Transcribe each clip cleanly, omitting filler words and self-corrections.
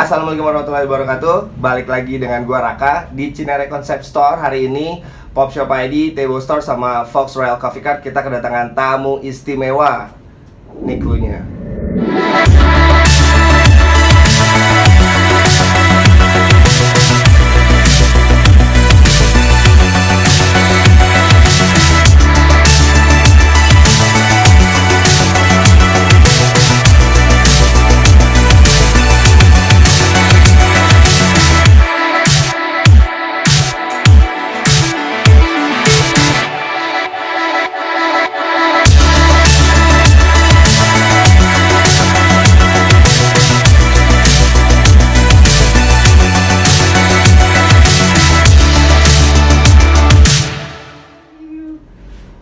Assalamualaikum warahmatullahi wabarakatuh. Balik lagi dengan gua Raka di Cinere Concept Store. Hari ini Pop Shop ID, Table Store sama Fox Royal Coffee Cart kita kedatangan tamu istimewa. Nih cluenya.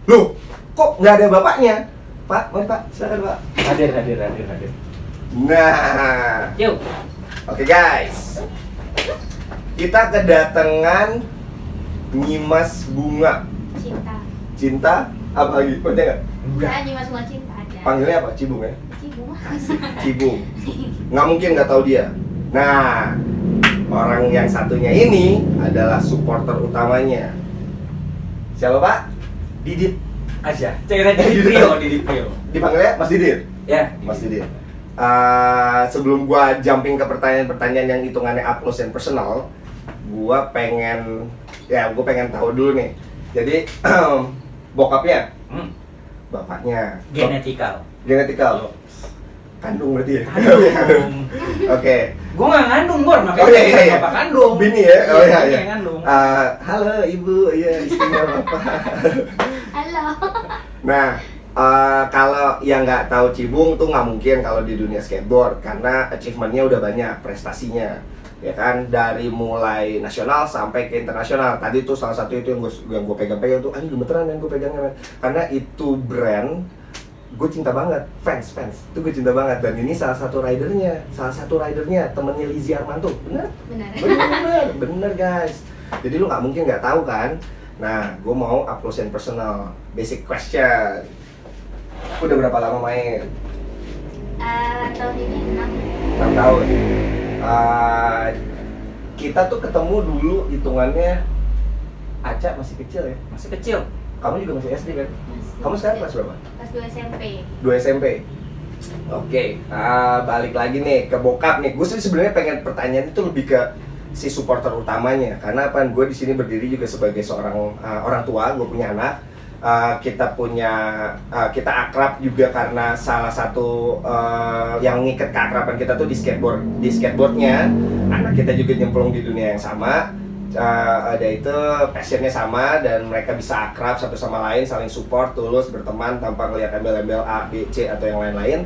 Loh, kok nggak ada bapaknya? Pak, mari Pak, silakan Pak. Hadir. Nah, Yuk. oke guys, kita kedatangan Nyimas Bunga Cinta. Apa lagi? Punya nggak? Enggak, Nyimas Bunga Cinta aja. Panggilnya apa? Cibung ya? Cibung. Cibung. Nggak mungkin nggak tahu dia. Nah, orang yang satunya ini adalah supporter utamanya. Siapa Pak? Didit aja. Cairan Didit Prio. Dipanggilnya Mas Didit? Ya, Mas Didit. Sebelum gua jumping ke pertanyaan-pertanyaan yang hitungannya up close and personal, gua pengen tahu dulu nih. Jadi bokapnya, bapaknya, Genetikal. kandung berarti ya? Kandung. Oke. Gua nggak ngandung, Bor, makanya Oh iya. bapak kandung. Bini ya? Oh iya. Yang ngandung. Halo ibu, iya istrinya bapak. Halo. Nah, kalau yang nggak tahu Cibung tuh nggak mungkin kalau di dunia skateboard karena achievementnya udah banyak, prestasinya, ya kan, dari mulai nasional sampai ke internasional. Tadi tuh salah satu itu yang gue pegang tuh, ini gemeteran yang gue pegangnya, man. Karena itu brand gue cinta banget, fans itu gue cinta banget. Dan ini salah satu ridernya temennya Lizzy Armanto, bener guys. Jadi lu nggak mungkin nggak tahu kan. Nah, gue mau up close and personal, basic question. Udah berapa lama main? Tahun ini 6 tahun. Kita tuh ketemu dulu hitungannya Aca masih kecil ya? Masih kecil. Kamu juga masih SD kan? 6. Kamu sekarang kelas berapa? Kelas 2 SMP. 2 SMP. Oke, balik lagi nih ke bokap nih. Gue sih sebenarnya pengen pertanyaan itu lebih ke si supporter utamanya, karena apa? Gue di sini berdiri juga sebagai seorang orang tua. Gue punya anak. Kita akrab juga karena salah satu yang ngikat keakraban kita tuh di skateboardnya. Anak kita juga nyemplung di dunia yang sama. Ada itu passionnya sama dan mereka bisa akrab satu sama lain, saling support, tulus, berteman tanpa ngelihat embel-embel A, B, C atau yang lain-lain.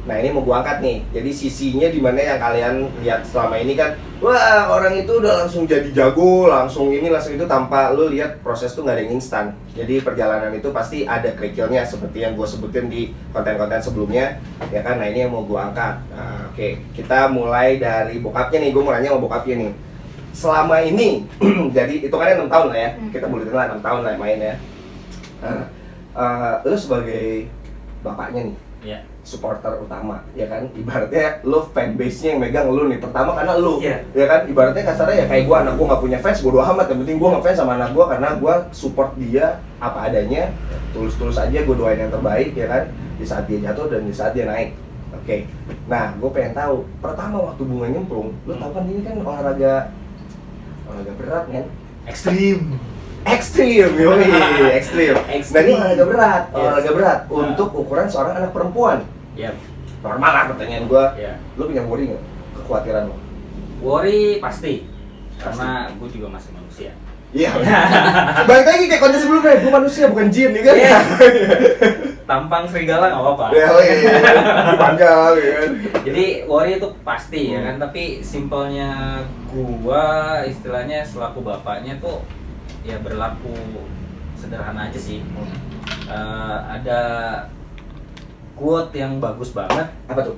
Nah, ini mau gua angkat nih. Jadi sisinya dimana yang kalian lihat selama ini kan, wah orang itu udah langsung jadi jago, langsung itu, tanpa lu lihat proses tuh nggak ada yang instan. Jadi perjalanan itu pasti ada kerikilnya seperti yang gua sebutin di konten-konten sebelumnya, ya kan. Nah, ini yang mau gua angkat. Oke, kita mulai dari bokapnya nih. Gua mau nanya sama bokapnya nih. Selama ini, jadi itu kan 6 tahun lah ya, kita buletin lah 6 tahun lah main ya. Lu sebagai bapaknya nih, Ya. supporter utama, ya kan, ibaratnya lu fanbase-nya yang megang lu nih, pertama karena lu, Yeah. ya kan, ibaratnya kasarnya ya kayak gua, anak gua nggak punya fans, bodo amat, yang penting gua ngefans sama anak gua karena gua support dia apa adanya, tulus-tulus aja, gua doain yang terbaik, ya kan, di saat dia jatuh dan di saat dia naik. Oke. Nah, gua pengen tahu, pertama waktu Bunga nyemplung, lu tahu kan ini kan olahraga berat kan? Ekstrim, yoi, ekstrim. Nah, ini olahraga berat untuk ukuran seorang anak perempuan. Ya. Normal lah pertanyaan gua. Ya. Lu punya worry nggak? Kekhawatiran lo? Worry pasti. Karena gue juga masih manusia. Iya. Balik lagi kayak konten sebelumnya, gua manusia bukan jin nih kan? Yeah. Tampang serigala nggak apa-apa. Ya, panjang ya kan. Jadi worry itu pasti ya kan, tapi simpelnya gua istilahnya selaku bapaknya tuh ya berlaku sederhana aja sih. Ada quote yang bagus banget. Apa tuh?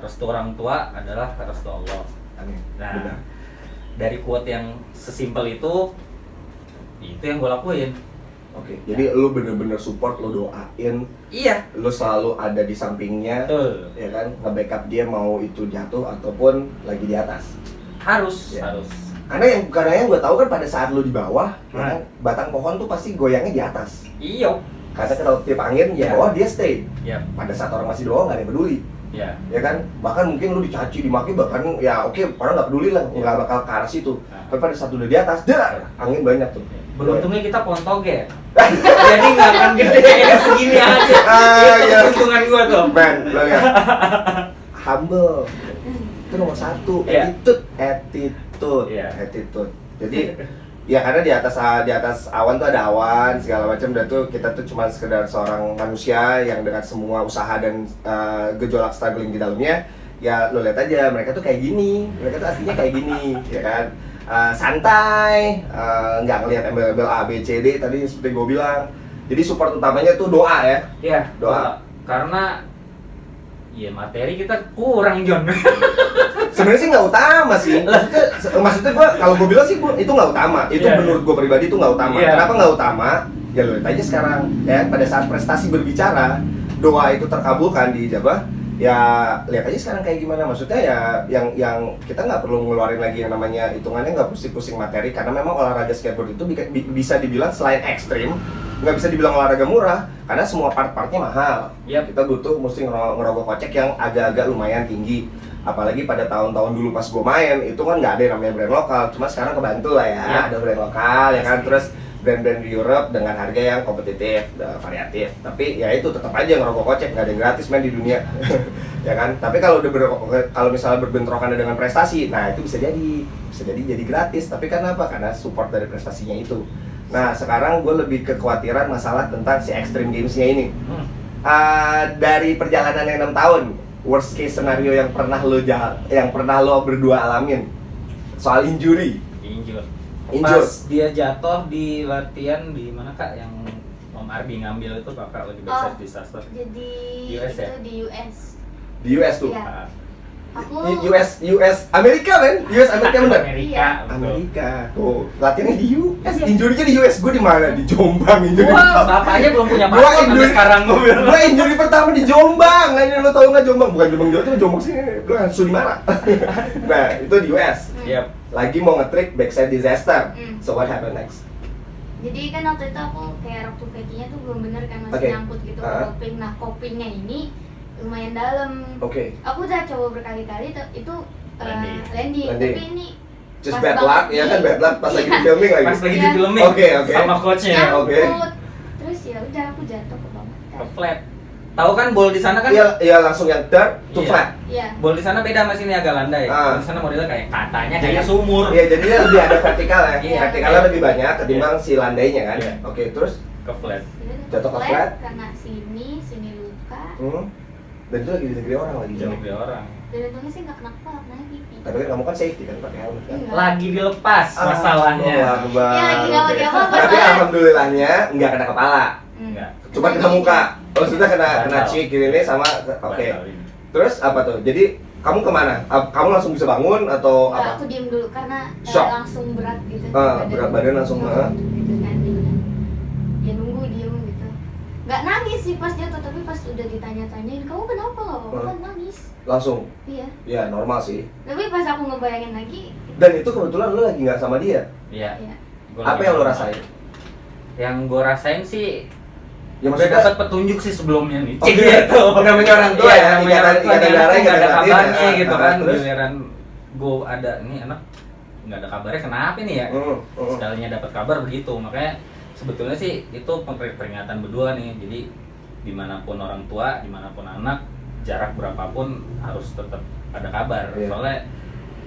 Restu orang tua adalah restu Allah. Amin. Nah, Benar. dari quote yang sesimpel itu yang gue lakuin. Oke, jadi lu bener-bener support, lu doain, Iya, lu selalu ada di sampingnya, betul. ya kan, nge-backup dia mau itu jatuh ataupun lagi di atas. Harus, Ya. harus. Karena yang gue tahu kan pada saat lu di bawah, ya Hmm. kan, batang pohon tuh pasti goyangnya di atas. Iya. Karena kalau tiup angin, ya Ya. bawah dia stay. Iya, Pada saat orang masih di bawah nggak ada yang peduli, iya. ya kan. Bahkan mungkin lu dicaci, dimaki, bahkan ya oke, orang nggak peduli lah, Ya. nggak bakal ke arah situ. Nah. Tapi pada saat udah di atas, dar, angin banyak tuh. Beruntungnya kita pohon toge. Jadi nggak akan gede segini aja. Ah, Itu iya. keuntungan gua tuh. Man, lo lihat. Humble. Itu nomor satu. Iya. Attitude. Iya. Attitude. Jadi ya karena di atas awan tuh ada awan segala macam, dan tuh kita tuh cuma sekedar seorang manusia yang dengan semua usaha dan gejolak struggling di dalamnya. Ya lo lihat aja, mereka tuh kayak gini, mereka tuh aslinya kayak gini, ya kan. Santai, nggak ngelihat embel-embel A, B, C, D tadi seperti gue bilang. Jadi support utamanya tuh doa ya. Iya, Doa. Karena ya materi kita kurang, John. Sebenarnya sih nggak utama sih. Maksudnya kalau gue bilang sih itu nggak utama. Itu Iya. menurut gue pribadi itu nggak utama. Iya. Kenapa nggak utama? Ya lo lihat aja sekarang ya, pada saat prestasi berbicara, doa itu terkabulkan diijabah. Ya lihat aja sekarang kayak gimana. Maksudnya ya yang kita nggak perlu ngeluarin lagi yang namanya hitungannya, nggak pusing-pusing materi, karena memang olahraga skateboard itu bisa dibilang selain ekstrim, nggak bisa dibilang olahraga murah karena semua part-partnya mahal. Yap. Kita butuh mesti ngerogoh kocek yang agak-agak lumayan tinggi. Apalagi pada tahun-tahun dulu pas gue main itu kan nggak ada yang namanya brand lokal, cuma sekarang kebantu lah ya, Iya. ada brand lokal ya kan, terus brand-brand di Europe dengan harga yang kompetitif, variatif. Tapi ya itu tetap aja ngerogoh kocek, nggak ada yang gratis main di dunia, ya kan. Tapi kalau kalau misalnya berbentrokan dengan prestasi, nah itu bisa jadi gratis. Tapi karena apa? Karena support dari prestasinya itu. Nah sekarang gue lebih kekhawatiran masalah tentang si Extreme Games-nya ini. Dari perjalanan yang 6 tahun, worst case scenario yang pernah lo berdua alamin soal injury. Injur. Injur. Pas dia jatuh di latihan di mana Kak, yang Om Ardi ngambil itu Kakak lagi backside disaster. Jadi US itu ya? di US. Di US tuh. Iya. Ah, Aku US Amerika men, US Amerika bener. Amerika, betul. Amerika. Tuh, latihannya di US, injury-nya di US. Gue di mana? Di Jombang injury. Wah, bapaknya belum punya Gua paspor sampai injury- sekarang gue bilang. Gue injury pertama di Jombang. Nah, ini lo tau nggak Jombang? Bukan Jombang Jawa, itu Jombang sini. Gue Sudimara. Nah, itu di US. Yap. Lagi mau nge-trick backside disaster. Hmm. So what happened next? Jadi kan waktu itu aku kayak waktu fakinya tuh belum bener kan, masih Oke. nyangkut gitu Ah. koping. Nah kopingnya ini lumayan dalam. Oke. Aku udah coba berkali-kali itu Landing. landing. Landing. Tapi ini Just pas bad luck, banget ya nih. kan bad luck pas lagi di Iya. filming lagi. Pas lagi Iya. di filming Oke, oke. sama coachnya. nyangkut. Oke. Terus ya udah aku jatuh ke bawah. Ke flat. Tahu kan ball di sana kan? Iya langsung yang third to Iya. flat. Iya. Ball di sana beda sama sini agak landai. Ah. Ball di sana modelnya kayak katanya kayak sumur. Iya, jadinya lebih ada vertikal ya. Iya. Vertikalnya lebih banyak ketimbang si landainya kan. Iya. Oke, terus Ke flat. Jadi udah Jatuh ke flat. karena sini luka. dan itu lagi di negeri orang lagi Jauh jauh. dari orang. Dan untungnya sih nggak kena kepala, kena pipi. Tapi kan kamu kan safety kan pakai helmet kan. Enggak. Lagi dilepas masalahnya. Allah Akbar. Ya, lagi nggak pakai apa-apa, Tapi soalnya. alhamdulillahnya nggak kena kepala. Enggak. Cuma kena muka. Oh, sudah kena Batal. cheek gini sama oke. Batal ini. Terus apa tuh? Jadi kamu kemana? Kamu langsung bisa bangun atau Nggak, apa? aku diem dulu karena Shock. langsung berat gitu. Berat badan langsung, gitu kan. Ya nunggu diem gitu. Nggak nangis sih pas jatuh, tapi pas udah ditanya-tanyain, kamu kenapa nggak apa-apa kan nangis. Langsung. Iya. Ya normal sih. Tapi pas aku ngebayangin lagi, Dan itu kebetulan lu lagi nggak sama dia. Iya. ya Gua Apa lagi yang lo sama. rasain? Yang gue rasain sih Ya udah maksudnya dapat petunjuk sih sebelumnya nih. Oke, gitu. Namanya orang tua Iya, ya, namanya orang tua, ikatan darah, nggak ada ikatan batin, kabarnya ya. gitu kan. Terus? Giliran gue ada nih anak nggak ada kabarnya, kenapa nih ya? Sekalinya dapat kabar begitu, makanya sebetulnya sih itu peringatan berdua nih. Jadi dimanapun orang tua, dimanapun anak, jarak berapapun harus tetap ada kabar. Iya. Soalnya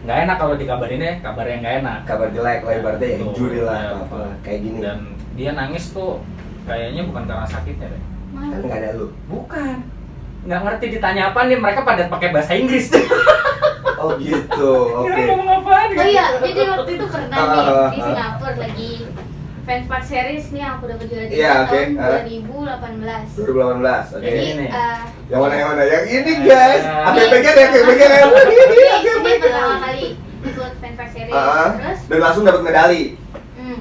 nggak enak kalau dikabarinnya kabar yang nggak enak. Kabar jelek lah ibaratnya ya, Betul. injury lah Ya, apa betul. kayak gini. Dan dia nangis tuh kayaknya bukan karena sakitnya deh. Kan malu. nggak ada lu. Bukan. Nggak ngerti ditanya apa nih, mereka pada pakai bahasa Inggris. Oh gitu, oke. Kira ngomong apaan Oh iya, jadi waktu itu pernah nih Ah, di Singapura lagi Fans Park Series nih, aku dapat juara Iya, oke. tahun Ah. 2018. 2018, oke. Jadi Ini. Yang mana yang mana? Yang ini guys. Ah. Apa yang bagian ya? Yang bagian yang mana? Ini ini apa yang pertama bagian? kali ikut Fans Park Series, Ah, terus dan langsung dapat medali. hmm,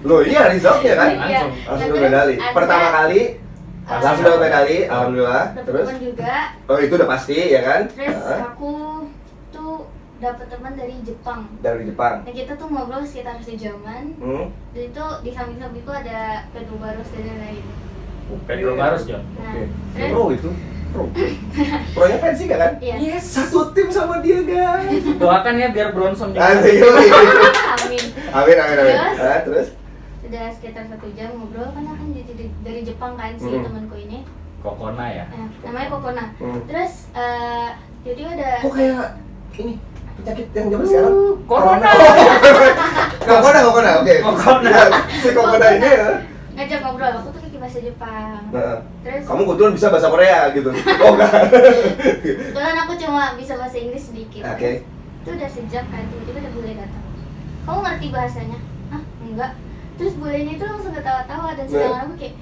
Loh iya resultnya kan? Iya. Langsung Nah, dapat medali. terus Pertama ada- kali langsung dapat medali, alhamdulillah. Dapet Terus teman juga. oh itu udah pasti ya kan? Terus Heeh. aku tuh dapat teman dari Jepang. Dari Jepang. Nah kita tuh ngobrol sekitar sejaman. Dan itu di samping-sampingku ada Pedro Barros dan lain-lain. Pedro Barros, John. Nah, Oke. terus Pro itu. Pro. Pronya fancy gak kan? iya. Satu tim sama dia guys. Doakan ya biar Bronson juga. Asik, yoi. Amin. Amin amin amin. Terus? Terus? Udah sekitar 1 jam ngobrol karena kan dari Jepang kan si temanku ini. Kokona ya. Namanya Kokona. Terus tiba-tiba ada Kok kayak ini penyakit yang zaman sekarang? Corona. Kokona, oke. Kokona. Ya, si Kokona ini ya. ngajak ngobrol, aku tuh pakai bahasa Jepang. Nah, Terus kamu kebetulan bisa bahasa Korea gitu. Oh enggak. kebetulan aku cuma bisa bahasa Inggris sedikit. Oke. Itu udah sejak kan tiba-tiba ada bule datang. Kamu ngerti bahasanya? Ah, enggak. Terus bulenya itu langsung ketawa-tawa dan sedangkan aku kayak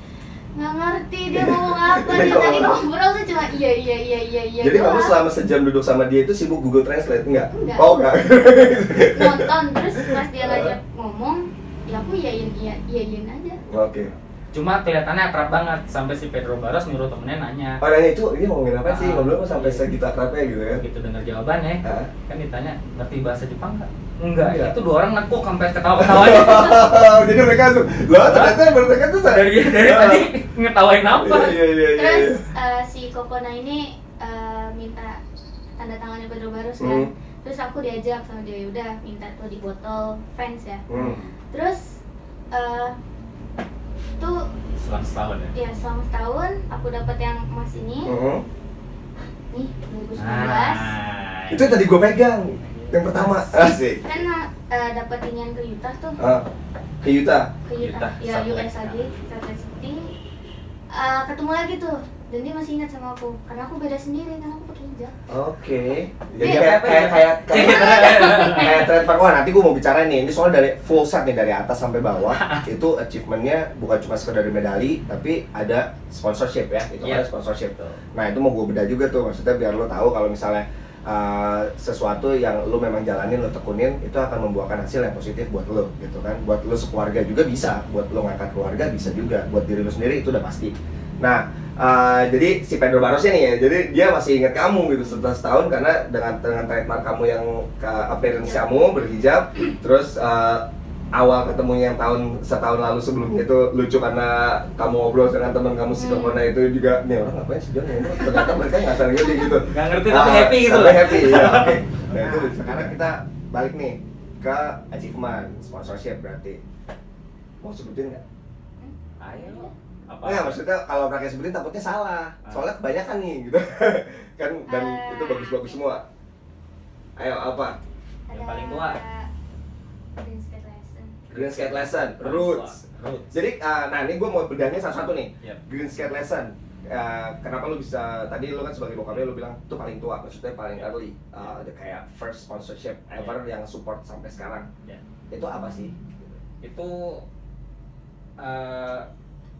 nggak ngerti dia ngomong apa, dia tadi ngobrol tuh cuma iya Jadi kamu doang. selama sejam duduk sama dia itu sibuk Google Translate enggak? Enggak. Oh enggak. Nonton terus pas dia ngajak ngomong ya aku iyain aja. Oke. Cuma kelihatannya akrab banget sampai si Pedro Barros nyuruh temennya nanya. Padahal itu ini ngomongin apa sih? Ah, Ngobrol kok sampai iya. segitu akrabnya gitu kan? Begitu dengar jawabannya, Hah? kan ditanya ngerti bahasa Jepang nggak? Enggak. Enggak. Itu 2 orang nekuk sampai ketawa-ketawanya. Jadi mereka tuh, loh ternyata mereka tuh dari tadi ngetawain apa? Iya. Terus si Kokona ini minta tanda tangannya Pedro Barros kan. Terus aku diajak sama dia, udah minta tuh di botol fans ya. Terus tuh Selang setahun ya. ya selama setahun aku dapat yang emas ini. Nih 2019. Itu yang tadi gue pegang, yang pertama. Asik. Kan dapat inian ke Utah tuh. Ke Utah. Ke Utah. Utah, Ya Salt Lake US lagi, Salt Lake City. Ketemu lagi tuh. Dan dia masih ingat sama aku karena aku beda sendiri karena aku pakai hijab. Oke. Jadi Iya, kayak trademark. Wah nanti gue mau bicara nih. Ini soalnya dari full set nih dari atas sampai bawah. Itu achievementnya bukan cuma sekedar medali, tapi ada sponsorship ya. Itu Iya. ada sponsorship. Nah itu mau gue bedah juga tuh. Maksudnya biar lo tahu kalau misalnya sesuatu yang lo memang jalanin, lo tekunin, itu akan membuahkan hasil yang positif buat lo gitu kan. Buat lo sekeluarga juga bisa, buat lo ngangkat keluarga bisa juga, buat diri lo sendiri itu udah pasti. Nah, jadi si Pedro Barrosnya nih ya, jadi dia masih ingat kamu gitu setelah setahun karena dengan trademark kamu yang appearance kamu berhijab, terus awal ketemunya yang setahun lalu sebelumnya itu lucu karena kamu ngobrol dengan teman kamu si Kokona itu juga, nih orang ngapain sih John ngobrol, ternyata mereka nggak saling ngerti gitu. Nggak ngerti tapi happy gitu Tapi loh. happy ya, oke. Nah itu sekarang kita balik nih ke achievement, sponsorship berarti. Mau sebutin nggak? Ayo. Apa? Nggak, maksudnya kalau pakai sebutin takutnya salah. Soalnya kebanyakan nih gitu. Kan dan itu bagus-bagus semua. Ayo apa? Yang paling tua. Green Skate Lesson. Green Skate Lesson, Roots. Roots. Jadi nah ini gue mau bedahnya satu-satu nih. Yep. Green Skate Lesson. Kenapa lu bisa, tadi lu kan sebagai bokapnya lu bilang tuh paling tua, maksudnya paling early, ada kayak first sponsorship ever yang support sampai sekarang. Ya. Itu apa sih? Itu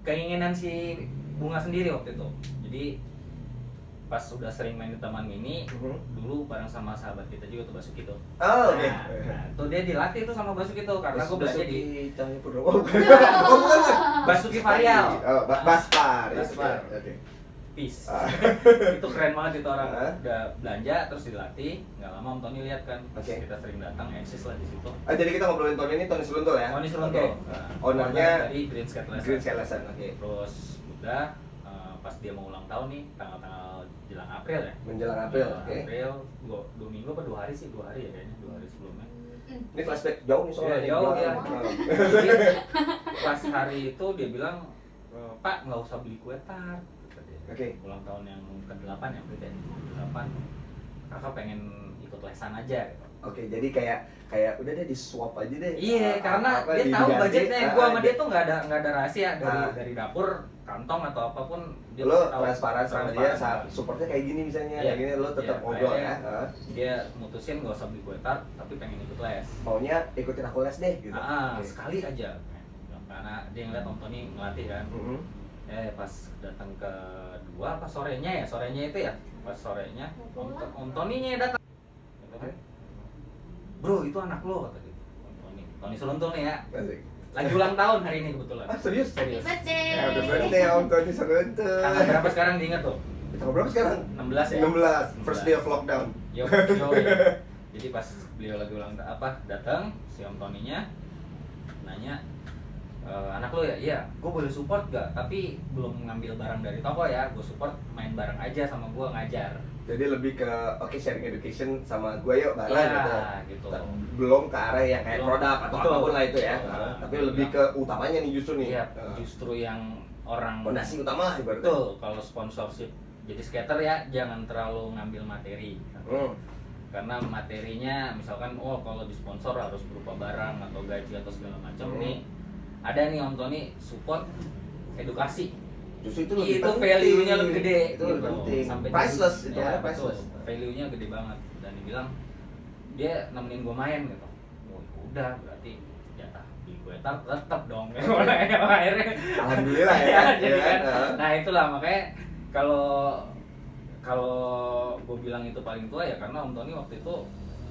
keinginan si Bunga sendiri waktu itu. Jadi pas udah sering main di Taman Mini, dulu bareng sama sahabat kita juga tuh Basuki tuh. Oh, oke. Nah, tuh dia dilatih tuh sama Basuki tuh karena gue belajar di Cahaya Purnomo. Oh, bukan. Basuki Varial. Oh, Baspar. Baspar. Oke. Peace. Itu keren banget itu orang. Ah. Udah belanja terus dilatih, nggak lama Om Tony lihat kan. Terus Oke. kita sering datang eksis lah di situ. Jadi kita ngobrolin Tony ini, Tony Seluntul ya? Tony Seluntul. Oke. Nah, Ownernya dari Green Skate Lesson. Green Skate Lesson, oke. Terus udah pas dia mau ulang tahun nih tanggal-tanggal jelang April ya. Menjelang April, oke. April 2 minggu apa 2 hari sih? 2 hari ya kayaknya, 2 hari sebelumnya. Ini flashback jauh nih soalnya. Iya, jauh ya. Nah. Jadi pas hari itu dia bilang, "Pak, nggak usah beli kue tart." kata dia. Oke. Ulang tahun yang ke-8 ya, berarti ya. 8. Kakak pengen ikut lesan aja gitu. Oke, jadi kayak udah deh di swap aja deh. Iya, karena Apa, dia tahu diganti. budgetnya. Gua sama dia tuh nggak ada rahasia Ah. dari dapur, kantong atau apapun dia Lo pasti tahu. transparan sama dia Transparan. saat supportnya kayak gini misalnya, Iya. kayak gini lo tetap Iya, ngobrol ya. akhirnya Dia mutusin nggak usah beli kue tart, tapi pengen ikut les. Maunya ikutin aku les deh gitu. Oke. Sekali aja. Karena dia ngeliat Om Tony ngelatih kan. Mhm. Pas datang ke 2 apa sorenya itu ya. Pas sorenya Om Tony-nya datang. Gitu kan. Bro, itu anak lo kata gitu. Om Tony Seluntul nih ya. Asik. Lagi ulang tahun hari ini kebetulan. Serius? Serius. Birthday. Happy birthday Om Tony Saguntur. Tanggal berapa sekarang diingat tuh? Tanggal berapa sekarang? 16 ya? 16, first day of lockdown. Yo, Jadi pas beliau lagi ulang datang si Om Tony-nya nanya, anak lo ya, iya, gue boleh support gak? Tapi belum ngambil barang dari toko ya, gue support main bareng aja sama gue ngajar. Jadi lebih ke sharing education sama gue yuk bareng Iya, gitu. gitu. Belum ke arah yang kayak Belum. produk atau Betul. apapun lah itu ya. Betul. Tapi lebih ke utamanya nih justru nih. Iya, justru yang orang Fondasi utama lah ibaratnya. betul kalau sponsorship jadi skater ya jangan terlalu ngambil materi. Karena materinya misalkan kalau disponsor harus berupa barang atau gaji atau segala macam nih. Ada nih Om Tony support edukasi. Justru itu lebih Itu penting. value-nya lebih gede. Itu lebih gitu. penting. Sampai Priceless dia- itu ya, ada betul. priceless. Value-nya gede banget dan dibilang dia nemenin gue main gitu. Oh, udah berarti jatah beli gue tetap dong. Akhirnya Alhamdulillah ya. jadi ya kan. kan? Nah, itulah makanya kalau gue bilang itu paling tua ya karena Om Tony waktu itu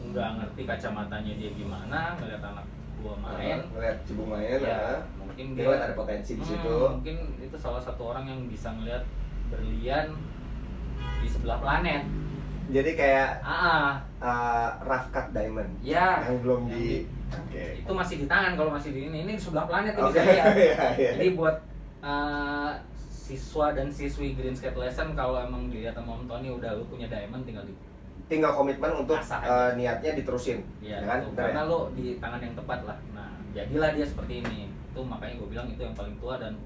nggak ngerti kacamatanya dia gimana ngeliat anak gue main. Ngeliat Cibung main Ya, mungkin dia dia lihat ada potensi di situ. mungkin itu salah satu orang yang bisa ngeliat berlian di sebelah planet. Jadi kayak rough cut diamond Ya, yang belum yang di oke. itu masih di tangan kalau masih di ini di sebelah planet Oke. bisa lihat. Iya. Jadi buat siswa dan siswi Green Skate Lesson kalau emang dilihat sama Om Tony udah lu punya diamond Tinggal komitmen untuk Asah aja. niatnya diterusin. ya, Ya kan? gitu. Bener Karena ya? lo di tangan yang tepat lah. Nah, jadilah dia seperti ini. Itu makanya gue bilang itu yang paling tua dan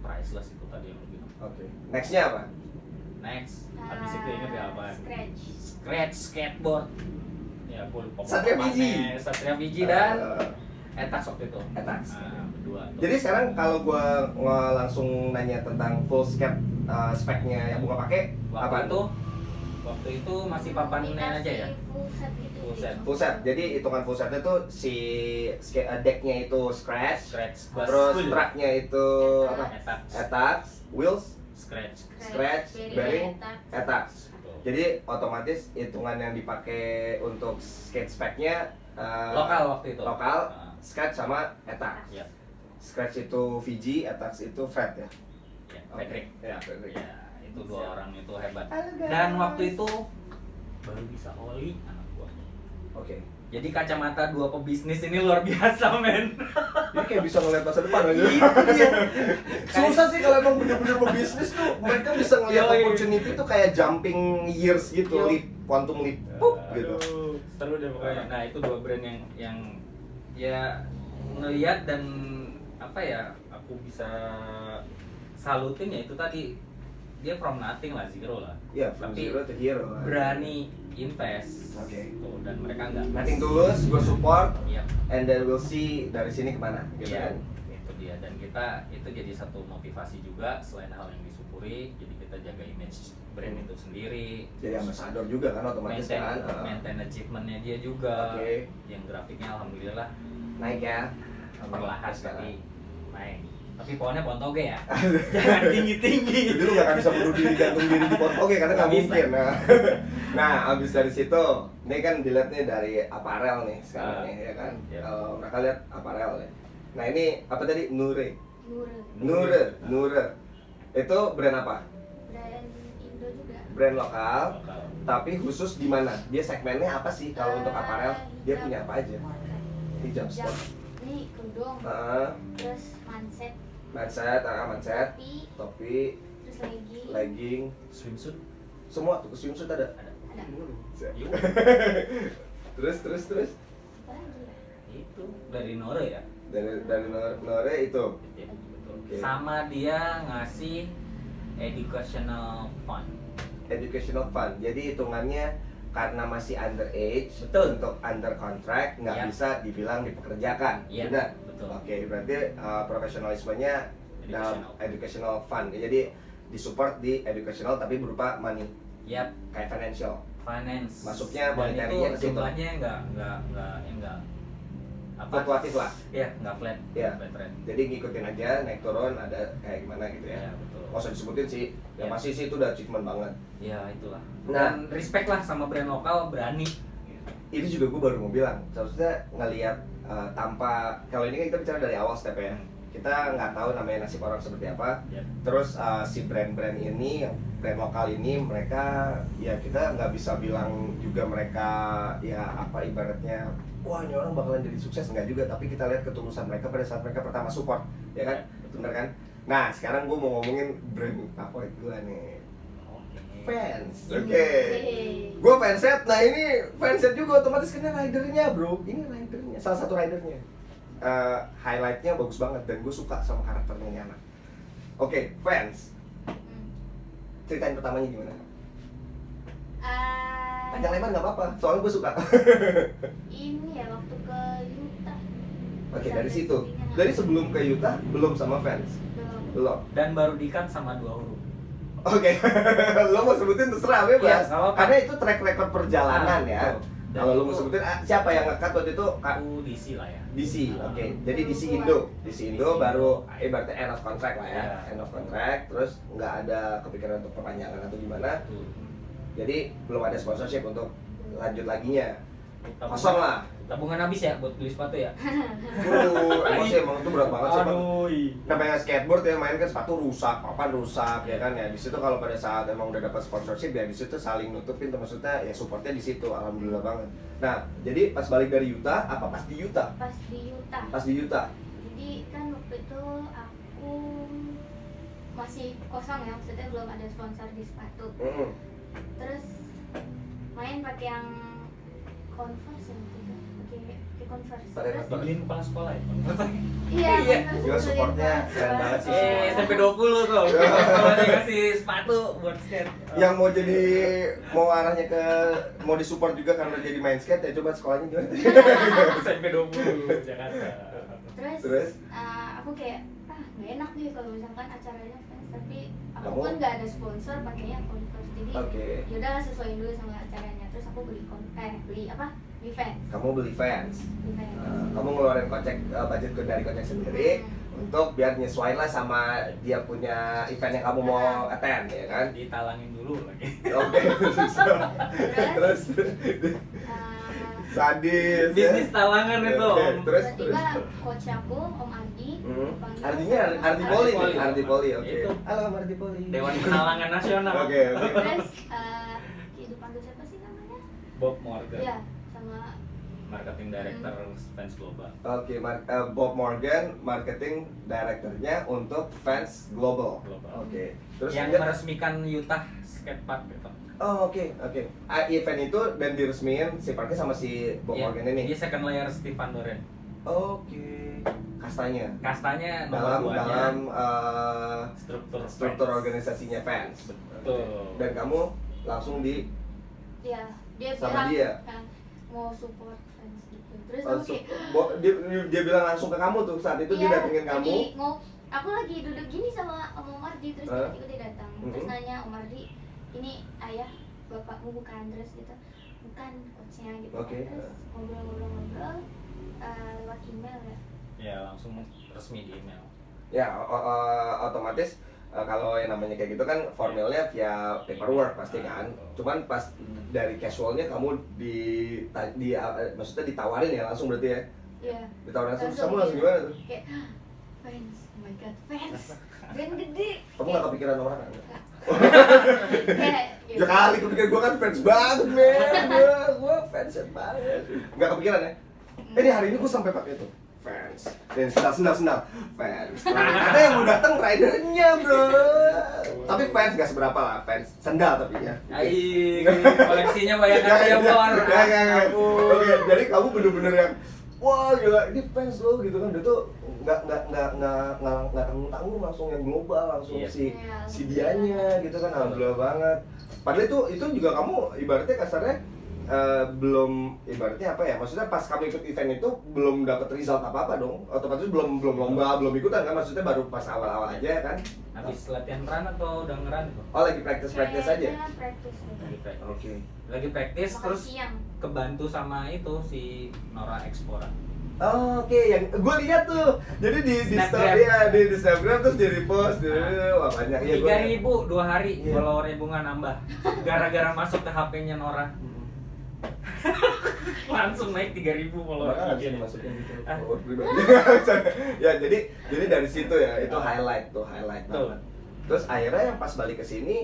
priceless itu tadi yang lo bilang. Oke. Nextnya apa? Next, habis itu inget ya apa? Scratch. Scratch skateboard. Ya, gue lupa. Satria Fiji. Satria Fiji dan Eh, Etax waktu itu. Etax. Berdua. Jadi sekarang kalau gua langsung nanya tentang full skate speknya yang bunga pakai waktu itu masih papan aja ya. Full set gitu. Full set. full set. Jadi hitungan full setnya tuh si decknya itu scratch, Scratch, terus full. tracknya itu apa? Etax. Etax, wheels, Scratch. Scratch, bearing, Etax. Betul. Jadi otomatis hitungan yang dipakai untuk skate speknya Lokal waktu itu. lokal, Ah. scratch sama Etax. Ya. Scratch itu Fiji, Etax itu Fred ya. Ya, Patrick. Ya, Frederick. Ya, itu dua orang itu hebat. Halo, guys. Dan waktu itu baru bisa oli anak gua. Oke. Jadi kacamata dua pebisnis ini luar biasa, men. Dia kayak bisa ngeliat masa depan aja. Iya. Susah sih kalau emang bener-bener pebisnis tuh mereka bisa ngeliat Yoi. opportunity tuh kayak jumping years gitu, Yo. leap, quantum leap, pup, gitu. Aduh, seru deh pokoknya. Nah, itu dua brand yang ya ngelihat dan apa ya, aku bisa salutin ya itu tadi dia from nothing lah, zero lah. Ya, from Tapi zero to hero. berani invest. Oke. Tuh, dan mereka nggak Nothing tulus, gue support, Iya. and then we'll see dari sini kemana, gitu Iya, kan. itu dia. Dan kita itu jadi satu motivasi juga selain hal yang disyukuri. Jadi kita jaga image brand itu sendiri. Jadi ambassador juga kan otomatis kan. maintain achievementnya dia juga. Oke. Yang grafiknya alhamdulillah Naik ya. perlahan sekarang. tapi naik. Tapi pohonnya pohon toge ya. Jangan tinggi-tinggi. Jadi lu gak akan bisa bunuh diri, gantung diri di pot oke karena nggak Nggak bisa. mungkin. Nah, abis dari situ, ini kan dilihat nih dari aparel nih sekarang nih, ya kan. Iya. Kalau mereka lihat aparel ya. Nah ini apa tadi Nure, Nure. Nure. Itu brand apa? Brand Indo juga. Brand lokal, Lokal. tapi khusus di mana? Dia segmennya apa sih kalau untuk aparel? Dia punya apa aja? Hijab Jam. sport. Ini kerudung. Ah, Terus manset. mindset, mindset, Topi. topi, Terus legging. legging, Swimsuit semua tuh swimsuit ada. ada. Ada. Yuk, Terus Apa lagi ya? itu dari Nore ya. dari Nore itu. Iya, betul. Oke. Sama dia ngasih educational fund. Educational fund. Jadi hitungannya karena masih underage, Betul. untuk under contract nggak Iya. bisa dibilang dipekerjakan, Iya, benar? betul. Oke, berarti profesionalismenya dalam educational fund. Jadi disupport di educational tapi berupa money, Yap, kayak financial. finance. Masuknya dan monetary-nya itu ke situ. jumlahnya enggak apa? Fluktuatif lah. Iya, enggak flat. Iya. Flat rate. Jadi ngikutin aja naik turun ada kayak gimana gitu ya. Iya, betul. Nggak usah disebutin sih. Yang Iya. pasti sih itu udah achievement banget. Ya itulah. Nah. Dan respect lah sama brand lokal berani. Gitu. itu juga gue baru mau bilang, seharusnya ngelihat tanpa, kalau ini kan kita bicara dari awal step ya, kita nggak tahu namanya nasib orang seperti apa. Yep. Terus si brand-brand ini, brand lokal ini, mereka ya kita nggak bisa bilang juga mereka ya apa ibaratnya, wah ini orang bakalan jadi sukses, nggak juga. Tapi kita lihat ketulusan mereka pada saat mereka pertama support, ya kan, benar kan? Nah sekarang gue mau ngomongin brand favorit gue nih, fans. Oke. Gue fanset, nah ini fanset juga otomatis kena ridernya bro. Ini ridernya, salah satu ridernya. Highlightnya bagus banget dan gue suka sama karakternya ini anak. Oke, fans. Ceritain pertamanya gimana? Panjang lebar nggak apa-apa, soalnya gue suka. Ini ya waktu ke Utah. Oke, dari situ. Dari sebelum ke Utah belum sama fans. Belum. Dan baru diikat sama 2 huruf. Oke. Lo mau sebutin terserah bebas. Iya, nggak apa-apa. Karena itu track record perjalanan ya. Betul. Dan Kalau lo itu- mau sebutin siapa yang nge-cut waktu itu? Aku DC lah ya. DC, oke. Jadi DC Indo baru ibaratnya end of contract lah ya. Iya. End of contract, terus nggak ada kepikiran untuk perpanjangan atau gimana. Tuh. Jadi belum ada sponsorship untuk lanjut laginya. Tabungan- Kosong lah. Tabungan habis ya buat beli sepatu ya. Emang itu berat banget sih, Bang. Aduh. Namanya skateboard ya, main kan sepatu rusak, papan rusak ya kan ya. Di situ kalau pada saat emang udah dapat sponsorship ya di situ saling nutupin tuh, maksudnya ya supportnya di situ, alhamdulillah banget. Nah, jadi pas balik dari Utah, apa pas di Utah? Pas di Utah. Pas di Utah. Jadi kan waktu itu aku masih kosong ya, maksudnya belum ada sponsor di sepatu. Mm. Terus main pakai yang Converse ya waktu itu. Pakai Converse. Pakai Terus Dibeliin kepala sekolah ya. iya, Iya. Converse Gila, beliin supportnya ke keren banget sih. SMP 20 tuh. Sekolah dikasih sepatu buat skate. Yang mau arahnya ke mau disupport juga karena jadi main skate ya, coba sekolahnya gimana? SMP 20 Jakarta. Terus? Aku kayak nggak enak nih kalau misalkan acaranya fans, tapi aku Kamu? pun nggak ada sponsor, pakainya Converse. Jadi Oke. yaudah sesuaiin dulu sama acaranya. Terus aku beli beli fans. Kamu beli fans. Beli fans. Kamu ngeluarin budget dari kocek sendiri untuk biar nyesuaiin lah sama dia punya event yang kamu mau attend ya kan? Ditalangin dulu lagi. Oke. Terus sadis. Bisnis talangan itu. Oke, Om. terus Tiba-tiba coach aku Om Ardi panggil Artinya sama- Ardi Poli nih, Poli. Ardi Poli. Oke. Itu. Halo Ardi Poli. Dewan Penalangan Nasional. Oke. Terus itu panggil siapa sih namanya? Bob Morgan. Iya, sama Marketing Director Fans Global. Oke, Bob Morgan, marketing directornya untuk fans global. Global. Oke. Terus Yang dia- meresmikan Utah Skatepark gitu. Oh, oke. Event itu dan diresmiin si parknya sama si Bob Iya, Morgan ini. Dia second layer Steve Van Doren. Oke. Kastanya Kastanya dalam nomor 2-nya struktur organisasinya fans. Betul. Dan kamu langsung di Iya, dia Sama bilang dia? mau support fans gitu. Terus oh, aku kayak dia bilang langsung ke kamu tuh saat itu dia iya, datengin kamu. jadi aku lagi duduk gini sama Om Ardi, terus Hah? tiba-tiba dia datang. Terus Mhm. nanya, Om Ardi, ini ayah bapakmu bukan? Terus gitu, bukan, coachnya gitu. Oke. Terus ngobrol-ngobrol lewat email ya. Ya langsung resmi di email. Ya, otomatis kalau yang namanya kayak gitu kan formalnya via paperwork pasti kan. Cuman pas dari casualnya kamu maksudnya ditawarin ya langsung berarti ya. Iya. Ditawarin langsung, Langsung, kamu langsung iya. gimana tuh? Kayak fans, oh my god, fans, band gede. Kamu gak kepikiran orang kan? Kayak, Ya kali kepikiran gue kan fans banget men, gue fans banget. Gak kepikiran ya? Ini hari ini gue sampai pakai itu fans dan sendal fans. Karena yang mau datang ridernya bro. Tapi fans gak seberapa lah, fans sendal tapi ya. Ai, koleksinya banyak kali ya bor. Ya. Oke, jadi kamu bener-bener yang wah gila ini fans lo gitu kan, dia tuh nggak tanggung langsung yang global langsung Iya. si dianya gitu kan, alhamdulillah banget. Padahal itu juga kamu ibaratnya kasarnya belum ibaratnya apa ya, maksudnya pas kamu ikut event itu belum dapat result apa dong, otomatis belum lomba belum ikutan kan, maksudnya baru pas awal ya kan. Habis latihan run atau udah ngeran tuh? Oh lagi practice aja. kayaknya practice gitu. Lagi practice. Oke. Lagi practice Makan terus siang. kebantu sama itu si Nora Explorer. Oh, oke, yang gue lihat tuh. Jadi di Snapgram. story ya, di Instagram terus di repost, wah banyak ya. 3.000 2 hari Iya. followernya bunga nambah gara-gara masuk ke HP-nya Nora. Langsung naik 3.000 follower. Makanya nggak bisa dimasukin gitu. Ah. Follower pribadi. Ya jadi dari situ ya, itu highlight Betul. banget. Terus akhirnya yang pas balik ke sini,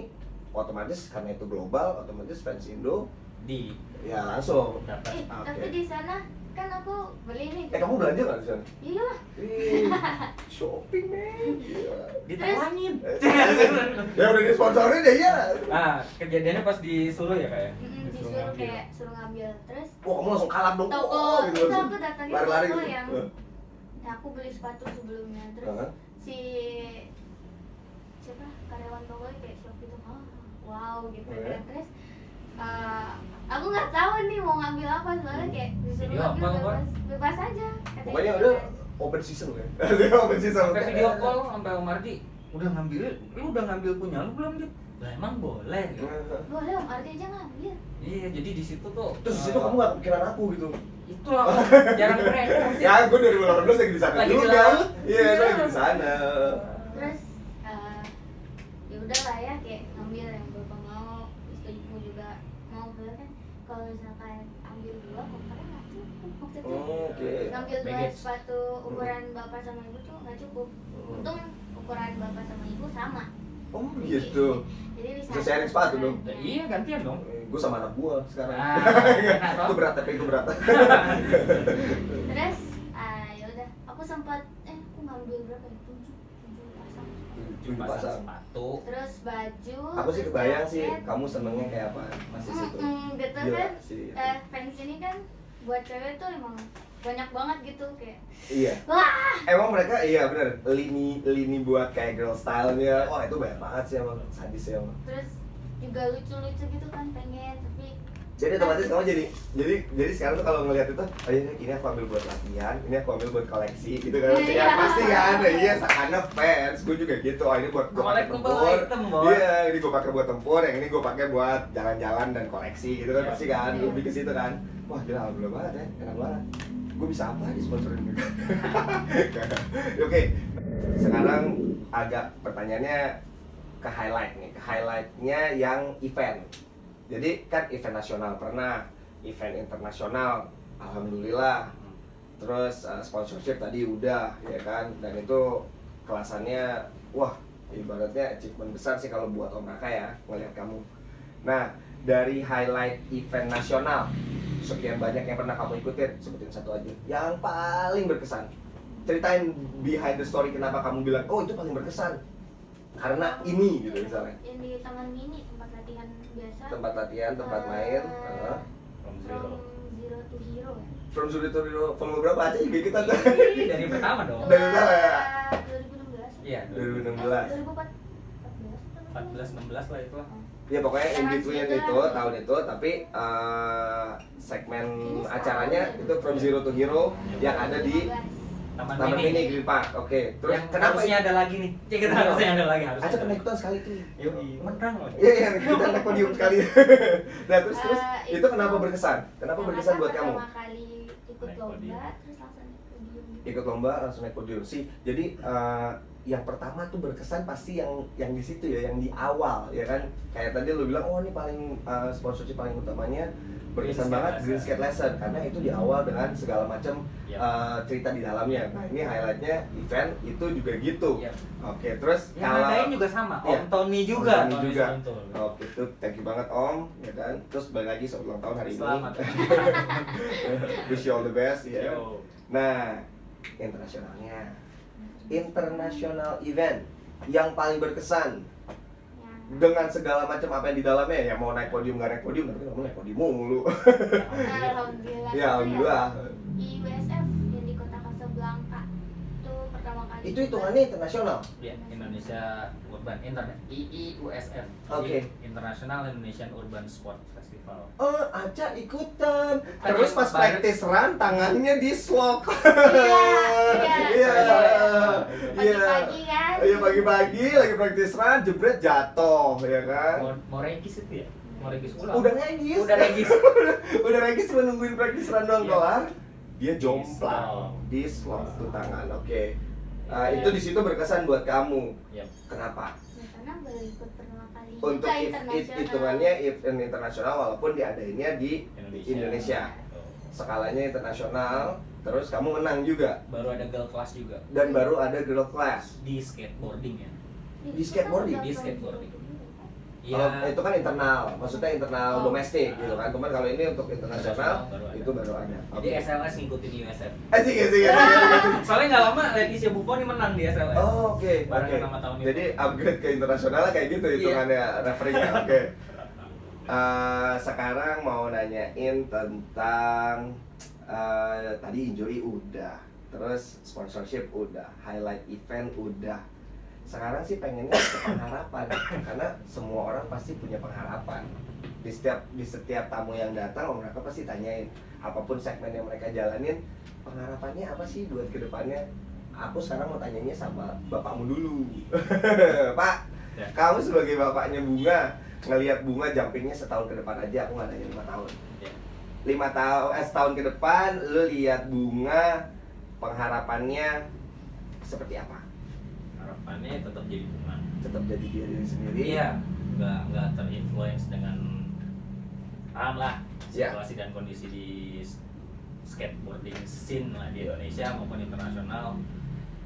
otomatis karena itu global, otomatis fans Indo Di ya langsung. dapat. Oke. Tapi di sana kan aku beli nih. Kamu belanja nggak di sana? Iyalah. Shopping men. Iya. Ditawangin. Ya udah disponsorin ya iya. Ah, kejadiannya pas disuruh ya kayak. Disuruh ngambil. kayak suruh ngambil terus Wah kamu langsung kalap dong. toko Oh, gitu itu langsung. aku datangin Lari-lari toko gitu. yang aku beli sepatu sebelumnya terus Heeh. si siapa karyawan toko kayak shock gitu, oh wow gitu Oh, ya? kan. Terus aku nggak tahu nih mau ngambil apa soalnya kayak disuruh Video ngambil apa, Pak? bebas aja katanya Pokoknya gitu udah kan. open season ya. Open season. Sampai video call sampai Om Ardi udah ngambil, lu udah ngambil punya lu belum Dit? Lah emang boleh gitu. Boleh Om Ardi aja ngambil. Iya, jadi di situ tuh Terus di situ kamu nggak kepikiran aku gitu. itulah Om, jarang mereka sih. Ya, gue 2018 lagi di sana Lagi di juga. laut. Iya, gue lagi di sana. Terus ya udah lah ya kayak ngambil yang bapak mau, istriku juga mau bilang kan kalau misalkan ambil dua kopernya nggak cukup waktu itu. Oke. Ngambil dua Baggage. sepatu ukuran bapak sama ibu tuh nggak cukup. Untung ukuran bapak sama ibu sama. Oh gitu. Jadi bisa Bisa sharing sepatu dong? Ya, iya gantian dong. Gue sama anak gue sekarang. Ah, enak dong. Itu berat tapi itu berat. Terus ya udah aku sempat aku ngambil berapa ya? 7 pasang. Pasang. sepatu. Terus baju. Aku sih terus kebayang sih jaket. kamu senengnya kayak apa masih situ. Gitu Gila kan sih. fans ini kan buat cewek tuh emang banyak banget gitu kayak Iya. wah Emang mereka iya bener lini buat kayak girl style-nya. Wah, itu banyak banget sih emang sadis ya emang. terus juga lucu-lucu gitu kan pengen tapi Jadi otomatis kamu jadi sekarang tuh kalau ngelihat itu, oh ini aku ambil buat latihan, ini aku ambil buat koleksi gitu kan. Iya. Ya pasti kan, iya karena fans, gue juga gitu. Oh ini buat gue pakai Collectible tempur, item, Boy. iya ini gue pakai buat tempur, yang ini gue pakai buat jalan-jalan dan koleksi gitu kan Iya. pasti kan, Iya. lebih ke situ kan. Wah gila alhamdulillah banget ya, enak banget. Gue bisa apa di sponsorin gitu. Oke, sekarang agak pertanyaannya ke highlight nih, ke highlightnya yang event. Jadi kan event nasional pernah, event internasional, alhamdulillah. Terus sponsorship tadi udah, ya kan. Dan itu kelasannya, wah ibaratnya achievement besar sih kalau buat Om Raka ya, ngeliat kamu. Nah, dari highlight event nasional, sekian banyak yang pernah kamu ikutin, sebutin satu aja. Yang paling berkesan. Ceritain behind the story kenapa kamu bilang, oh itu paling berkesan. Karena ini gitu misalnya. yang di Taman Mini tempat latihan biasa Tempat latihan, tempat main. From from zero. zero to hero ya From Zero to Hero, volume berapa aja juga kita tuh? Ih, dari pertama dong. Dari mana ya? 2016 Iya, 2016. 14 16 lah itu lah. Ya pokoknya in Tahun between segitu itu, lah. tahun itu, tapi segmen Ini acaranya setahun. itu From Zero to Hero yang ada di Taman Taman Mini. Mini Green Park. Oke, terus Yang kenapa harusnya ada lagi nih. Ya, kita harusnya ada lagi harusnya. Aja kena ikutan sekali tuh. Yoi, menang loh. Iya, iya, kita naik podium sekali. Nah, terus itu Itu kenapa berkesan? Kenapa berkesan buat kamu? pertama kali ikut Naik lomba podium. terus langsung naik podium Ikut lomba langsung naik podium sih. Jadi yang pertama tuh berkesan pasti yang di situ ya, yang di awal ya kan. Kayak tadi lu bilang, oh ini paling sponsorship paling utamanya berkesan Green Skate banget Lesson. Green Skate Lesson karena itu di awal dengan segala macam Yep. cerita di dalamnya. Nah ini highlightnya event itu juga gitu. Yep. Oke, terus Yang ngadain juga sama, Iya. Om Tony juga. Om Tony juga. Sentul. Oke, itu thank you banget Om, ya kan. Terus balik lagi selamat ulang tahun hari Selamat. ini. Wish you all the best ya. Yo. Nah, internasionalnya. International event yang paling berkesan ya. dengan segala macam apa yang di dalamnya, ya mau naik podium nggak naik podium, tapi kamu naik podium mulu. Alhamdulillah Ya alhamdulillah. IWSF yang di kota Casablanca itu pertama kali Itu hitungannya internasional. Ya, Indonesia Urban Internet IIUSF. Oke. International Indonesian Urban Sport Festival. Oh, Aca ikutan. Tadi Terus pas bareng. practice run tangannya di slok. Iya, Iya. Iya. pagi-pagi kan Iya pagi-pagi lagi practice run, jebret jatuh, ya kan? Mau regis itu ya? Mau regis ulang. Udah regis. Udah regis. Udah regis cuma nungguin practice run doang Iya. kelar. Dia Di jomplang slok. di slok tuh tangan. Oke. Iya. Itu di situ berkesan buat kamu. Yap. Kenapa? ya, karena baru ikut pertama kali Untuk juga internasional. hitungannya event internasional walaupun diadainnya di Indonesia. Indonesia. skalanya internasional, terus kamu menang juga, Baru ada girl class juga dan baru ada girl class. di skateboarding ya. Di skateboarding? Di skateboarding. Kalau itu kan internal, maksudnya internal Oh. domestik gitu kan. Cuman kalau ini untuk internasional Baru ada. itu baru ada. Jadi SLS ngikutin USF. Asik. Soalnya nggak lama Leticia Buffoni menang di SLS. Oh, oke. Barengan sama tahun itu. Jadi upgrade ke internasional kayak gitu hitungannya referee-nya. Oke. Sekarang mau nanyain tentang tadi injury udah, terus sponsorship udah, highlight event udah. Sekarang sih pengennya ke pengharapan, karena semua orang pasti punya pengharapan. Di setiap tamu yang datang, mereka pasti tanyain apapun segmen yang mereka jalanin, pengharapannya apa sih buat kedepannya. Aku sekarang mau tanyanya sama bapakmu dulu. Pak, Ya. kamu sebagai bapaknya Bunga, ngelihat Bunga jumpingnya setahun ke depan aja, aku nggak nanya 5 tahun. Ya. 5 tahun, setahun ke depan, lu lihat Bunga, pengharapannya seperti apa? Harapannya tetap jadi Bunga. Tetap jadi diri sendiri? Iya, nggak terinfluence dengan lah Ya. situasi dan kondisi di skateboarding scene lah di Indonesia maupun internasional.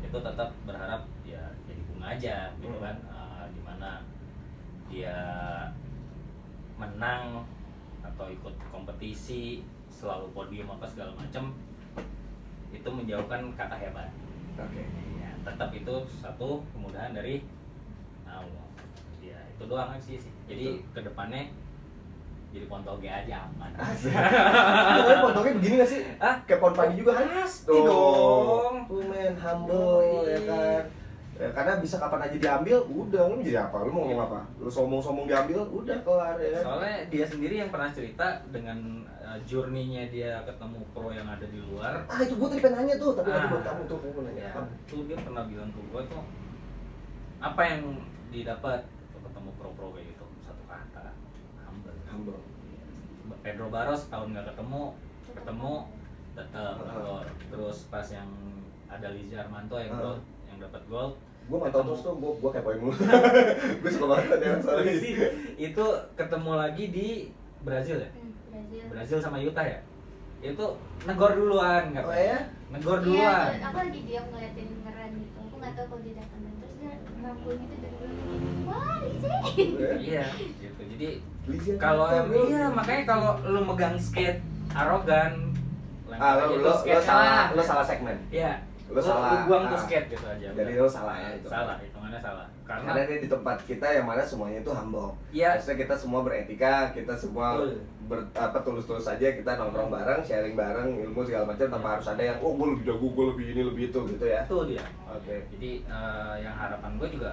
Itu tetap berharap ya jadi Bunga aja gitu kan. Dimana dia menang atau ikut kompetisi selalu podium apa segala macam, itu menjauhkan kata hebat. Oke. Ya, tetap itu satu kemudahan dari Allah. Ya, itu doang sih. Jadi kedepannya jadi Pontoge aja aman. Tapi potongnya begini gak sih? Hah? Kayak pohon padi juga kan? Pasti dong. Tuh men, humble Yoi. ya kan. Ya, karena bisa kapan aja diambil, udah lu jadi apa? Lu mau ngomong apa? Lu sombong-sombong diambil, udah kelar ya kan? Soalnya dia sendiri yang pernah cerita dengan journey-nya dia ketemu pro yang ada di luar. Ah itu gua tadi pengen nanya tuh, tapi nanti Ah. buat kamu tuh, aku mau nanya Ya, kamu. tuh dia pernah bilang ke gue tuh apa yang didapat tuh ketemu pro-pro kayak gitu, satu kata, humble. Humble. Pedro Barros tahun nggak ketemu tetap gol. Terus pas yang ada Lizzy Armanto yang gold, yang dapat gold, Gua mantau terus tuh, gua kepoin mulu. Gua suka banget ya soal ini. Lizzy itu ketemu lagi di Brazil ya, Brazil. Brazil sama Utah ya, itu negor duluan katanya. Oh ya? Negor duluan. Iya, aku lagi diam ngeliatin keren gitu. Aku nggak tahu kalau dia datang dan terus dia rangkul gitu dari belakang. Wah, Lizzy. Iya, gitu. Jadi Lizzy kalau Armanto, bro. iya makanya kalau lu megang skate arogan, lempar aja Lu tuh skate lu salah segmen. Iya. Lu salah. Lu buang tuh Ah. skate gitu aja. Jadi udah. lu salah ya itu. Salah, hitungannya salah. Karena Karena ini di tempat kita yang mana semuanya itu humble. Iya. Maksudnya kita semua beretika, kita semua Betul. tulus-tulus aja, kita nongkrong bareng, sharing bareng, ilmu segala macam tanpa harus ada yang oh gue lebih jago, gue lebih ini, lebih itu gitu ya. itu dia. Oke. Jadi yang harapan gue juga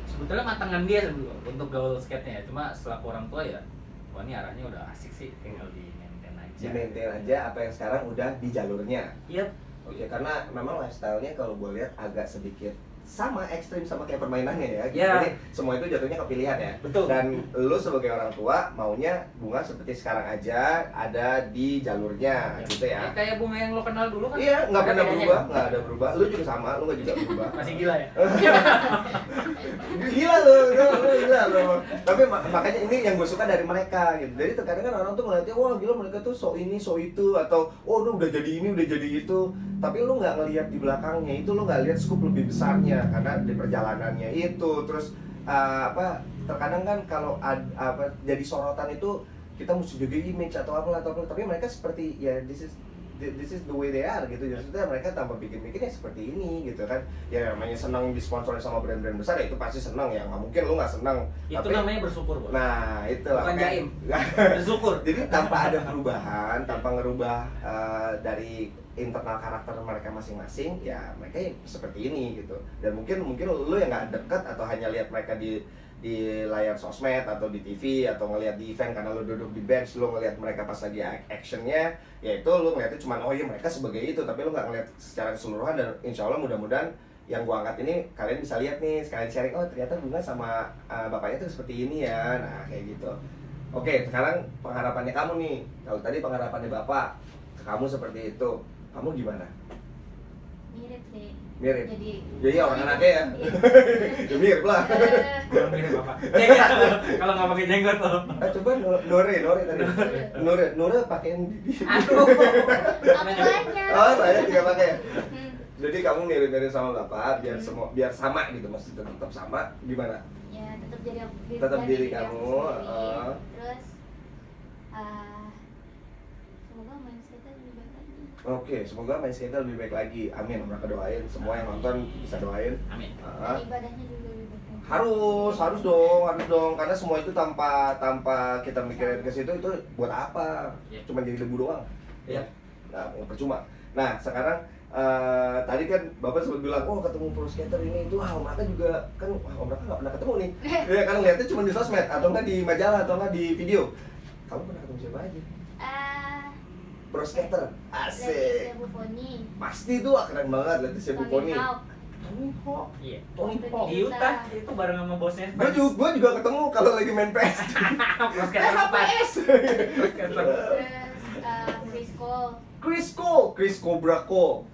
sebetulnya matangan dia sebelum untuk gaul skate-nya ya. Cuma setelah orang tua ya, wah ini arahnya udah asik sih, tinggal di maintain aja. Di maintain aja apa yang sekarang udah di jalurnya. Iya. Oke, karena memang lifestyle-nya kalau gue lihat agak sedikit sama ekstrim sama kayak permainannya ya. Iya. Jadi semua itu jatuhnya ke pilihan ya. Betul. Dan lu sebagai orang tua maunya Bunga seperti sekarang aja ada di jalurnya gitu ya. Kayak Bunga yang lo kenal dulu kan? Iya, nggak Ada pernah bedanya berubah, kan? nggak ada berubah. Lu juga sama, lu nggak juga berubah. Masih gila ya? Gila lu gila lu. Tapi makanya ini yang gue suka dari mereka gitu. Jadi terkadang kan orang tuh ngeliatnya, wah gila mereka tuh so ini, so itu, atau oh udah jadi ini, udah jadi itu. Tapi lu nggak ngelihat di belakangnya itu, lu nggak lihat scoop lebih besarnya karena di perjalanannya itu. Terus terkadang kan kalau jadi sorotan itu kita mesti jaga image atau apa, tapi mereka seperti ya this is the way they are gitu. Maksudnya mereka tanpa pikir-pikir ya seperti ini gitu kan. Ya namanya senang disponsori sama brand-brand besar ya itu pasti senang ya. Nggak mungkin lu nggak senang. Itu namanya bersyukur, Bos. Nah itu Bukan makanya- jaim. Bersyukur. Jadi tanpa ada perubahan, tanpa ngerubah dari internal karakter mereka masing-masing, ya mereka ya seperti ini gitu. Dan mungkin lu yang nggak dekat atau hanya lihat mereka di layar sosmed atau di TV atau ngelihat di event karena lu duduk di bench, lu ngelihat mereka pas lagi actionnya, ya itu lu ngeliatnya cuma oh iya mereka sebagai itu, tapi lu nggak ngelihat secara keseluruhan. Dan insya Allah mudah-mudahan yang gua angkat ini kalian bisa lihat nih, sekalian sharing, oh ternyata Bunga sama bapaknya tuh seperti ini ya, nah kayak gitu. Oke, sekarang pengharapannya kamu nih. Kalau tadi pengharapannya bapak ke kamu seperti itu, kamu gimana? mirip sih. Mirip. Jadi orang anaknya ya. Ya mirip lah. Kurang mirip apa? Kalau nggak pakai jenggot tuh. Coba Nore tadi. Nore pakein di. Aduh. Aku banyak. Oh, saya juga pakai. Hmm. Jadi kamu mirip-mirip sama bapak, biar sama gitu, maksudnya tetap sama. Gimana? Ya tetap jadi Tetap diri aku kamu, sendiri. Terus semoga main skate lebih baik lagi. Oke, semoga main skate lebih baik lagi. Amin. Mereka doain, semua yang nonton bisa doain. Amin. Ah. Dan ibadahnya juga lebih baik lagi. Harus dong, karena semua itu tanpa kita mikirin ke situ itu buat apa? Iya. Cuma jadi debu doang. Iya. Nah, percuma. Nah, sekarang tadi kan Bapak sempat bilang, oh ketemu pro skater ini itu, Om Raka juga kan, Om Raka nggak pernah ketemu nih. Ya kan ngeliatnya cuma di sosmed atau nggak di majalah atau nggak di video. Kamu pernah ketemu siapa aja? Pro skater, asik. Leticia Buffoni, Pasti itu keren banget Leticia Buffoni. Tony Hawk. Tony Hawk. Iya. Tony Hawk. Di Utah itu bareng sama bosnya. Gua juga ketemu kalau lagi main PS. Basket apa? PS. Terus Chris Cole. Chris Cobra Cole.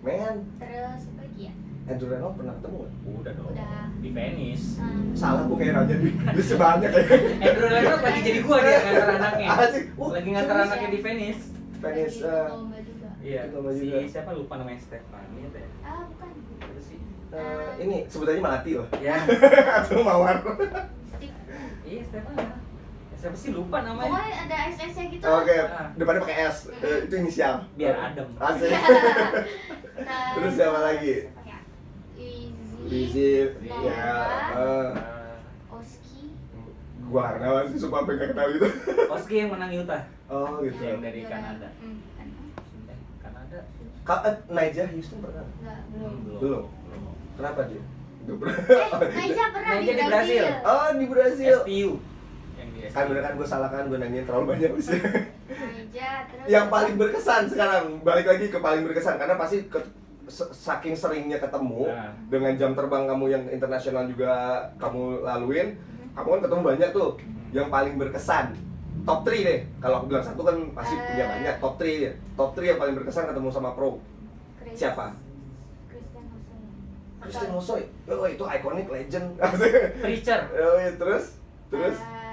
Man, Terus apa lagi ya? Andrew Reynolds pernah ketemu nggak? Udah dong. Udah. Di Venice. Salah, gua kayak raja di listnya banyak ya. Andrew Reynolds lagi jadi gua dia ngantar anaknya. Asik. Lagi ngantar serius anaknya ya? di Venice. Venice. Lagi lomba juga. Iya. Lomba Si juga. siapa lupa namanya Stefani ya? Bukan. Apa sih? Ini sebutannya Melati loh. Ya. Atau Mawar. Steve. Iya Stefani. Siapa sih lupa namanya? Pokoknya ada SS-nya gitu. Oke, depannya pakai S. Itu inisial. Biar adem. Asik. Terus siapa lagi? Siapa ya? Lizzy. Nora, Ya. Oski. Gua karena sih sumpah pengen kenal gitu. Oski yang menang Utah. Oh gitu. Yang dari Kanada. Kanada. Naija Houston pernah? Enggak, belum. Belum. Kenapa dia? Gak pernah. Naija pernah Naija di di Brasil. Brasil. Oh, di Brasil. STU. Yang di Kan bener kan gue salah kan, gue nanyain terlalu banyak sih. Naija terus Yang paling berkesan sekarang, balik lagi ke paling berkesan karena pasti saking seringnya ketemu Nah. dengan jam terbang kamu yang internasional juga kamu laluin, kamu kan ketemu banyak tuh. Yang paling berkesan top 3 deh. Kalau aku bilang satu kan pasti punya banyak. Top 3 ya. Top 3 yang paling berkesan ketemu sama pro. Chris- Siapa? Christian Hosoi. Christian Hosoi. Oh, itu iconic legend. Preacher. Oh, iya, terus Eh,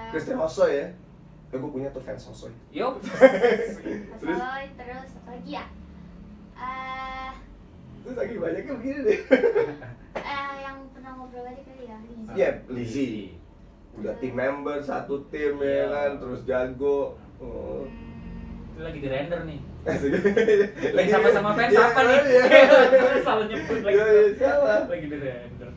Christian Hosoi ya. Gue punya tuh fans Hosoi. Yup. Hosoi terus apa lagi ya? Terus lagi banyaknya begini deh. Yang pernah ngobrol aja kali ya, Lizzy. Iya, Lizzy. Udah tim member, satu tim ya kan, terus jago. Oh. Itu lagi di render nih. Lagi Yang sama-sama fans Iya, apa nih? iya. Salah nyebut lagi. Iya, iya, siapa? Lagi di render.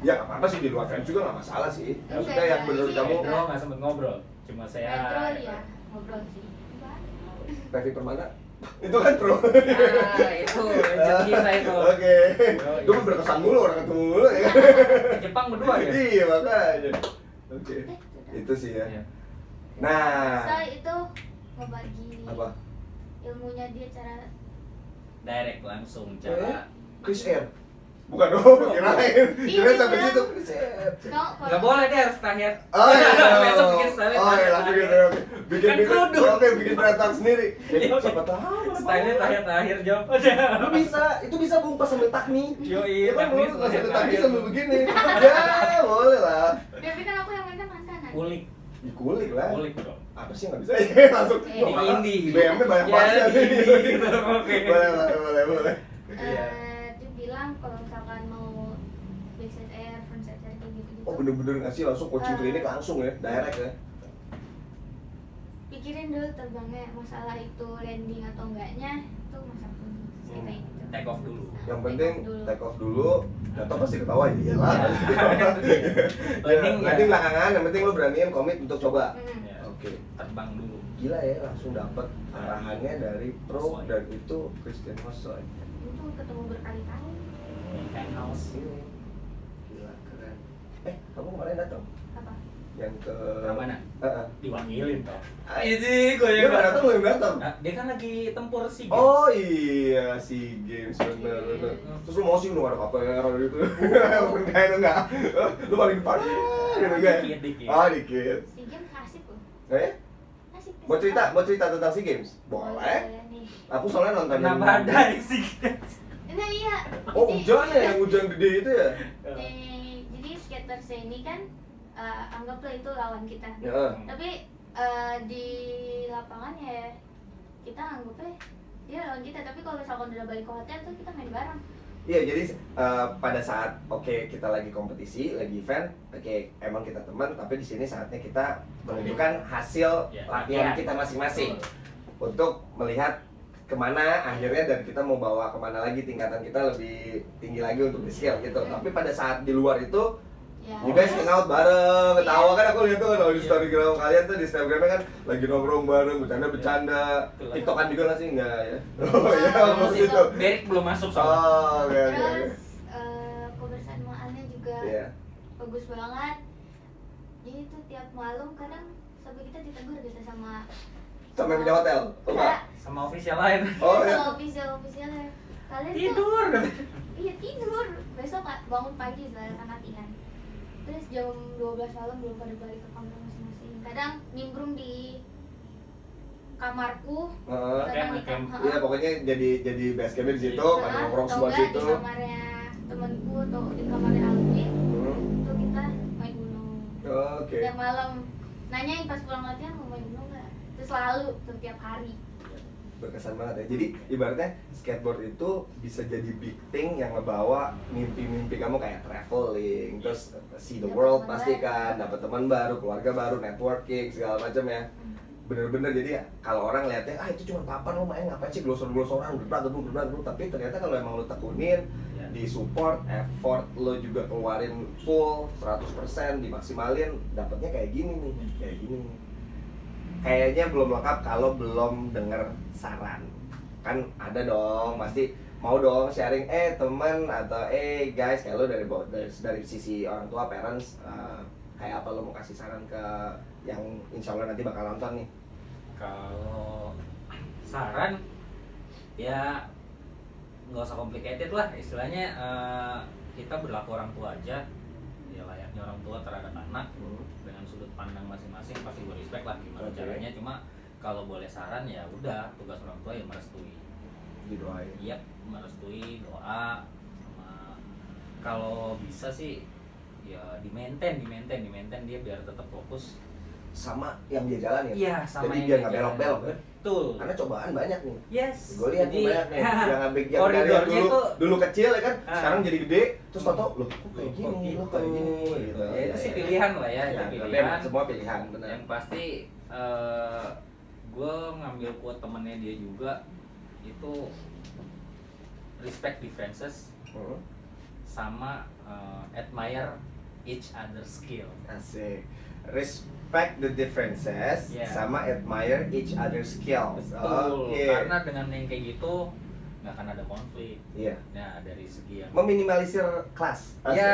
Ya nggak apa-apa sih, di luar fans juga nggak masalah sih. Maksudnya yang menurut Iya, kamu, Pedro nggak sempet ngobrol. Cuma saya. Ngobrol ya, ngobrol sih. Pevi Permana, itu kan pro. Itu legend kita itu. Oke. Oh, Itu iya. berkesan mulu, orang ketemu mulu ya. Ke Jepang berdua ya. Iya, makanya. Oke. Itu sih ya. Iya. Nah, Hosoi itu ngebagi apa? ilmunya dia cara Direct langsung cara. Chris Air. Bukan dong, kirain sampai situ Chris Air. Nggak boleh dia harus terakhir. Oh iya, Besok bikin style. oh iya, langsung gitu, oke. Bikin Kan bikin, kudu. oke, bikin teratak sendiri. Iya, Siapa tahu? Style-nya terakhir jawab. Lu bisa, itu bisa bung pas sambil takni. Yoi, Ya kan, takni lu pas sambil takni terakhir. sambil begini. Ya, boleh lah. tapi kan aku yang mainkan mantan Kulik, Dikulik lah. kulik dong. Apa sih nggak bisa ya? Langsung. Di indie. BM banyak Ya, banget. di indie gitu, oke. Boleh. Iya. dia bilang kalau misalkan mau backside air, frontside air kayak gitu-gitu. Oh bener-bener ngasih langsung coaching klinik langsung ya, direct ya. Pikirin dulu terbangnya, masalah itu landing atau enggaknya itu masalah saya kayak gitu. Take off dulu. Yang penting dulu. take off dulu, atau pasti ketawa ya lah. Landing Landing ya. belakangan, yang penting lu beraniin komit untuk coba. Ya, Oke. terbang dulu. Gila ya, langsung dapat arahannya dari pro dan itu Christian Hosoi. Itu ketemu berkali-kali. Penthouse. Ini gila keren. Kamu kemarin datang Apa? yang ke Mana? Diwakilin toh. Iya sih, gue Dia nggak datang, lu yang datang. Dia kan lagi tempur sih. Oh iya, si games bener. Terus lu mau sih lu ada KPR gitu. Enggak itu enggak. Lu paling depan gitu kan. Dikit. Ah, dikit. Si game asik loh. Asik. Mau cerita tentang si games? Boleh. Nih. Aku soalnya nonton Kenapa yang- ada sih? Nah iya. Oh hujan ya, yang hujan gede itu ya? Jadi skaters ini kan anggaplah itu lawan kita. Ya. Tapi di lapangan ya kita anggapnya dia lawan kita. Tapi kalau misalkan udah balik ke hotel tuh kita main bareng. Iya, jadi pada saat kita lagi kompetisi, lagi event, emang kita teman, tapi di sini saatnya kita menunjukkan hasil latihan kita masing-masing untuk melihat kemana akhirnya dan kita mau bawa kemana lagi, tingkatan kita lebih tinggi lagi untuk di skill gitu. Tapi pada saat di luar itu you guys hang out bareng, ketawa kan aku lihat tuh kalau di storygram kalian tuh di Instagramnya kan lagi nongkrong bareng, bercanda-bercanda. TikTokan juga nggak sih? Enggak ya? Oh iya, maksud itu. Derek belum masuk soalnya. Oh, oke. Terus kebersamaannya juga Iya. bagus banget. Jadi tuh tiap malam kadang sampai kita ditegur gitu sama Sampai punya hotel? Oh, enggak? Sama official lain. Oh, iya. sama officialnya. Kalian Tidur. tuh iya tidur. Besok bangun pagi setelah latihan. Terus jam 12 malam belum pada balik ke kamar masing-masing. Kadang nimbrung di kamarku. Kadang di kamar. Iya, pokoknya jadi base campnya di situ, pada nongkrong semua di situ. Di kamarnya temanku atau di kamarnya Alvin. Itu kita main gunung. Oke. Tiap malam nanyain pas pulang latihan mau main gunung nggak? Terus selalu setiap hari. Berkesan banget ya. Jadi ibaratnya skateboard itu bisa jadi big thing yang ngebawa mimpi-mimpi kamu kayak traveling, terus see the world pasti kan, dapat teman baru, keluarga baru, networking segala macam ya. Bener-bener jadi kalau orang lihatnya itu cuma papan lo main ngapain sih glosor-glosoran gerak, tapi ternyata kalau emang lo tekunin, di support, effort lo juga keluarin full 100%, dimaksimalin, dapatnya kayak gini nih, kayak gini nih. Kayaknya belum lengkap kalau belum denger saran. Kan ada dong, pasti mau dong sharing temen atau guys, kayak lo dari sisi orang tua, parents, kayak apa lo mau kasih saran ke yang insya Allah nanti bakal nonton nih? Kalau saran ya nggak usah complicated lah, istilahnya kita berlaku orang tua aja ya, layaknya orang tua terhadap anak dengan sudut pandang masing-masing, pasti gue respect lah gimana caranya. Cuma kalau boleh saran ya udah, tugas orang tua ya merestui, Didoain. iya merestui, doa, sama kalau bisa sih ya di maintain dia biar tetap fokus Sama yang dia jalan ya? iya, sama jadi yang biar nggak dia belok-belok jalan. kan? Betul, Karena cobaan banyak nih. yes, Gue lihat nih banyak nih yang ngambil yang dari koridornya dulu, itu dulu kecil ya kan, sekarang jadi gede, terus tau loh kok kayak Kok gini, gitu. loh kayak gini gitu. Ya, itu sih pilihan lah ya, itu tapi pilihan. semua pilihan, benar. Yang pasti gue ngambil quote temennya dia juga, itu respect differences sama admire each other's skill. Asik. Respect the differences sama admire each other's skills. Betul. Oke. Karena dengan yang kayak gitu nggak akan ada konflik. Iya. Nah dari segi yang Meminimalisir kelas. Asik. ya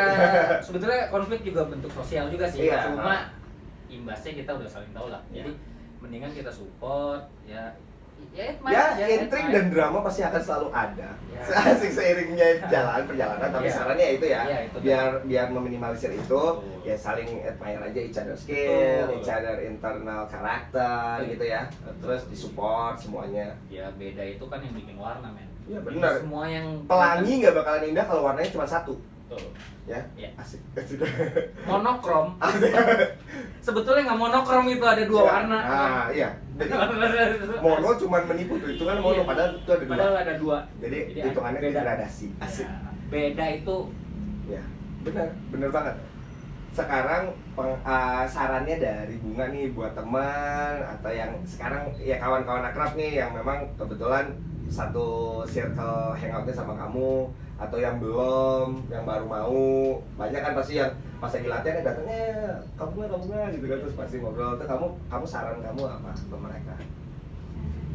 sebetulnya konflik juga bentuk sosial juga sih. Iya. Cuma imbasnya kita udah saling tahu lah. Jadi mendingan kita support ya admire aja, intrik admire. dan drama pasti akan selalu ada. Ya. Asik seiringnya perjalanan, tapi Iya. sarannya itu ya, Iya, itu biar meminimalisir itu, Betul. ya saling admire aja each other skill, Betul. each other internal karakter gitu ya. Terus disupport semuanya. Ya beda itu kan yang bikin warna men. Iya, Jadi benar. semua yang Pelangi nggak bakalan indah kalau warnanya cuma satu, betul. ya. Iya. Asik. Monokrom. Sebetulnya nggak monokrom, itu ada dua warna. Ah, iya. Jadi mono cuma menipu tuh, itu kan mono, Iya. padahal itu ada dua. Padahal ada dua. Jadi Jadi hitungannya beda. degradasi. Asik. Ya, beda itu Ya, bener banget. Sekarang sarannya dari Bunga nih buat teman atau yang sekarang ya kawan-kawan akrab nih yang memang kebetulan satu circle hangoutnya sama kamu, atau yang belum, yang baru mau. Banyak kan pasti yang pas lagi latihan datangnya kamu nggak gitu kan, terus pasti ngobrol. Tuh kamu saran kamu apa ke mereka?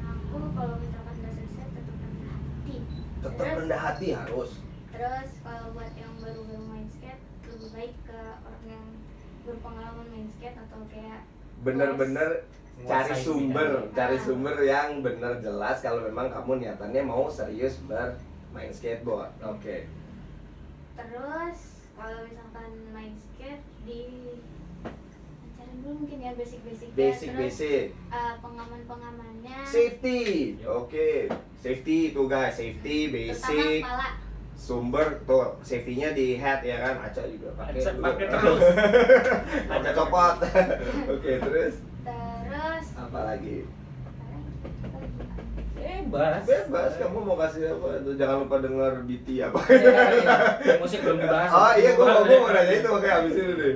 Aku kalau misalkan udah selesai tetap rendah hati. Tetap rendah hati harus. Terus kalau buat yang baru-baru main skate, lebih baik ke orang yang berpengalaman main skate atau kayak Bener-bener cari Menguasai sumber, bidangnya. cari sumber yang bener jelas kalau memang kamu niatannya mau serius bermain skateboard. Oke. Terus kalau misalkan main skate di ajaran dulu mungkin ya basic-basicnya. Terus Basic. pengaman-pengamannya Safety. Oke. Safety itu guys, safety, Terutama basic, kepala. sumber tuh safety-nya di head ya kan, Aca juga pakai Headset dulu. pakai terus. Pakai copot. Oke, terus Terus apa lagi? Bebas, kamu mau kasih apa? Tuh, jangan lupa denger BT apa. Iya, musik belum dibahas. Oh iya, gua mau nanya itu makanya habis ini deh.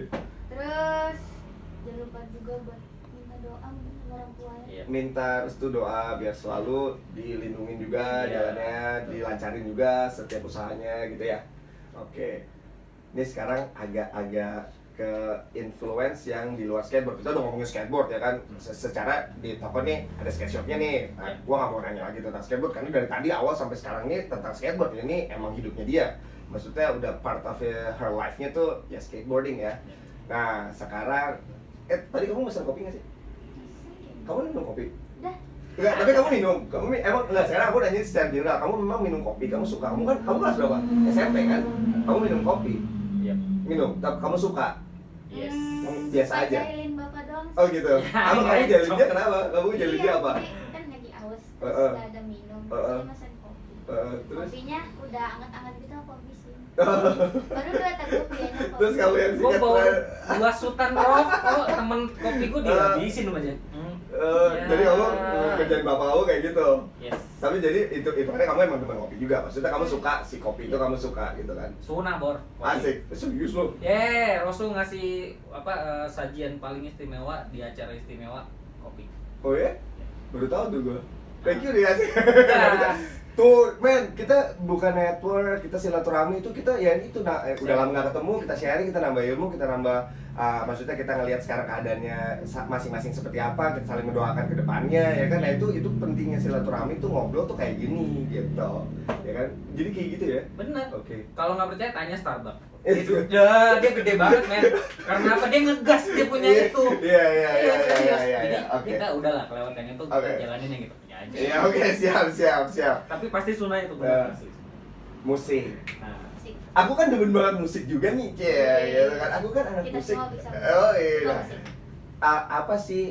Terus jangan lupa juga buat minta doa mungkin sama orang tuanya. Iya. Minta restu doa biar selalu dilindungin juga Iya. jalannya, dilancarin juga setiap usahanya gitu ya. Oke. Ini sekarang agak-agak ke influence yang di luar skateboard. Kita udah ngomongin skateboard ya kan. Secara di toko nih ada skate shopnya nih. Nah, gua nggak mau nanya lagi tentang skateboard karena dari tadi awal sampai sekarang nih tentang skateboard ini emang hidupnya dia. Maksudnya udah part of her life-nya tuh ya skateboarding ya. Nah sekarang tadi kamu pesan kopi nggak sih? Kamu minum kopi? Udah. Enggak, tapi kamu minum. Emang enggak, sekarang aku nanya secara general. Kamu memang minum kopi, kamu suka. Kamu kelas berapa? SMP kan? Kamu minum kopi. Iya. Minum, tapi kamu suka. Yes. Biasa aja. Jahilin bapak doang. Oh gitu. Kamu jalinnya kenapa? Kamu jalinnya apa? Iya, kan lagi aus. Terus Heeh. nggak ada minum. Heeh. Saya pesan kopi. Terus Kopinya udah anget-anget gitu aku habisin. Baru dua teguk dianya kopi. terus kamu yang Gua sikat bawa 2 sutan rokok, temen kopiku dihabisin aja. jadi kamu kerjain bapak kamu kayak gitu. Yes. Tapi jadi itu kan kamu emang teman kopi juga. Maksudnya kamu suka si kopi itu kamu suka gitu kan. Sunah bor. Asik, serius lo. Rasul ngasih sajian paling istimewa di acara istimewa kopi. Oh ya? Baru tahu tuh gua. Thank you dia sih. Ya. Tuh, men, kita bukan network, kita silaturahmi itu kita ya itu udah lama nggak ketemu, kita sharing, kita nambah ilmu, kita nambah maksudnya kita ngelihat sekarang keadaannya masing-masing seperti apa, kita saling mendoakan ke depannya ya kan. Nah, itu pentingnya silaturahmi tuh ngobrol tuh kayak gini gitu. Ya kan? Jadi kayak gitu ya. Bener. Oke. Kalau nggak percaya tanya Starbucks. Itu dia gede banget men. Karena apa dia ngegas dia punya itu. Iya. Jadi Oke. kita udahlah kelewat yang itu kita Oke. jalanin yang kita punya aja. Iya, oke, siap. Tapi pasti sunah itu Nah. benar sih. Musik. Nah, Asik. Aku kan demen banget musik juga nih, ya kan. Aku kan anak Kita musik. semua bisa. Oh iya. Suka musik. Apa sih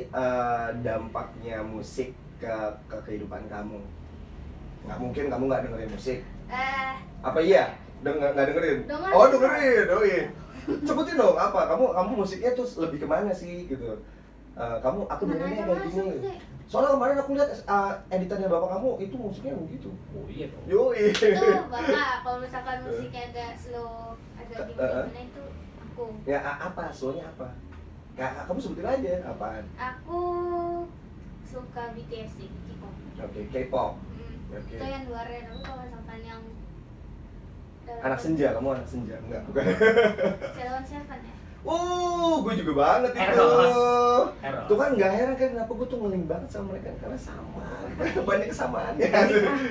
dampaknya musik ke kehidupan kamu? Nggak mungkin kamu nggak dengerin musik. Apa iya? Nggak dengerin? Dengerin. Oh dengerin, oh iya. Sebutin dong apa? Kamu musiknya tuh lebih kemana sih gitu? Aku Mana dengerinnya aja kayak masuk gini. sih. Soalnya kemarin aku lihat editannya bapak kamu itu musiknya begitu. oh iya dong. Yoi. Itu bapak kalau misalkan musiknya agak slow, agak gimana itu aku. Ya apa? Soalnya apa? Kamu sebutin aja apaan? Aku suka BTS sih, K-pop. Oke, K-pop. Oke. Itu yang luarnya, tapi kalau misalkan yang Anak senja, kamu anak senja? Enggak, bukan. Ceylon Seven ya. Gue juga banget itu. Eros. Tuh kan nggak heran kan kenapa gue tuh ngeling banget sama mereka karena sama. Banyak kesamaannya.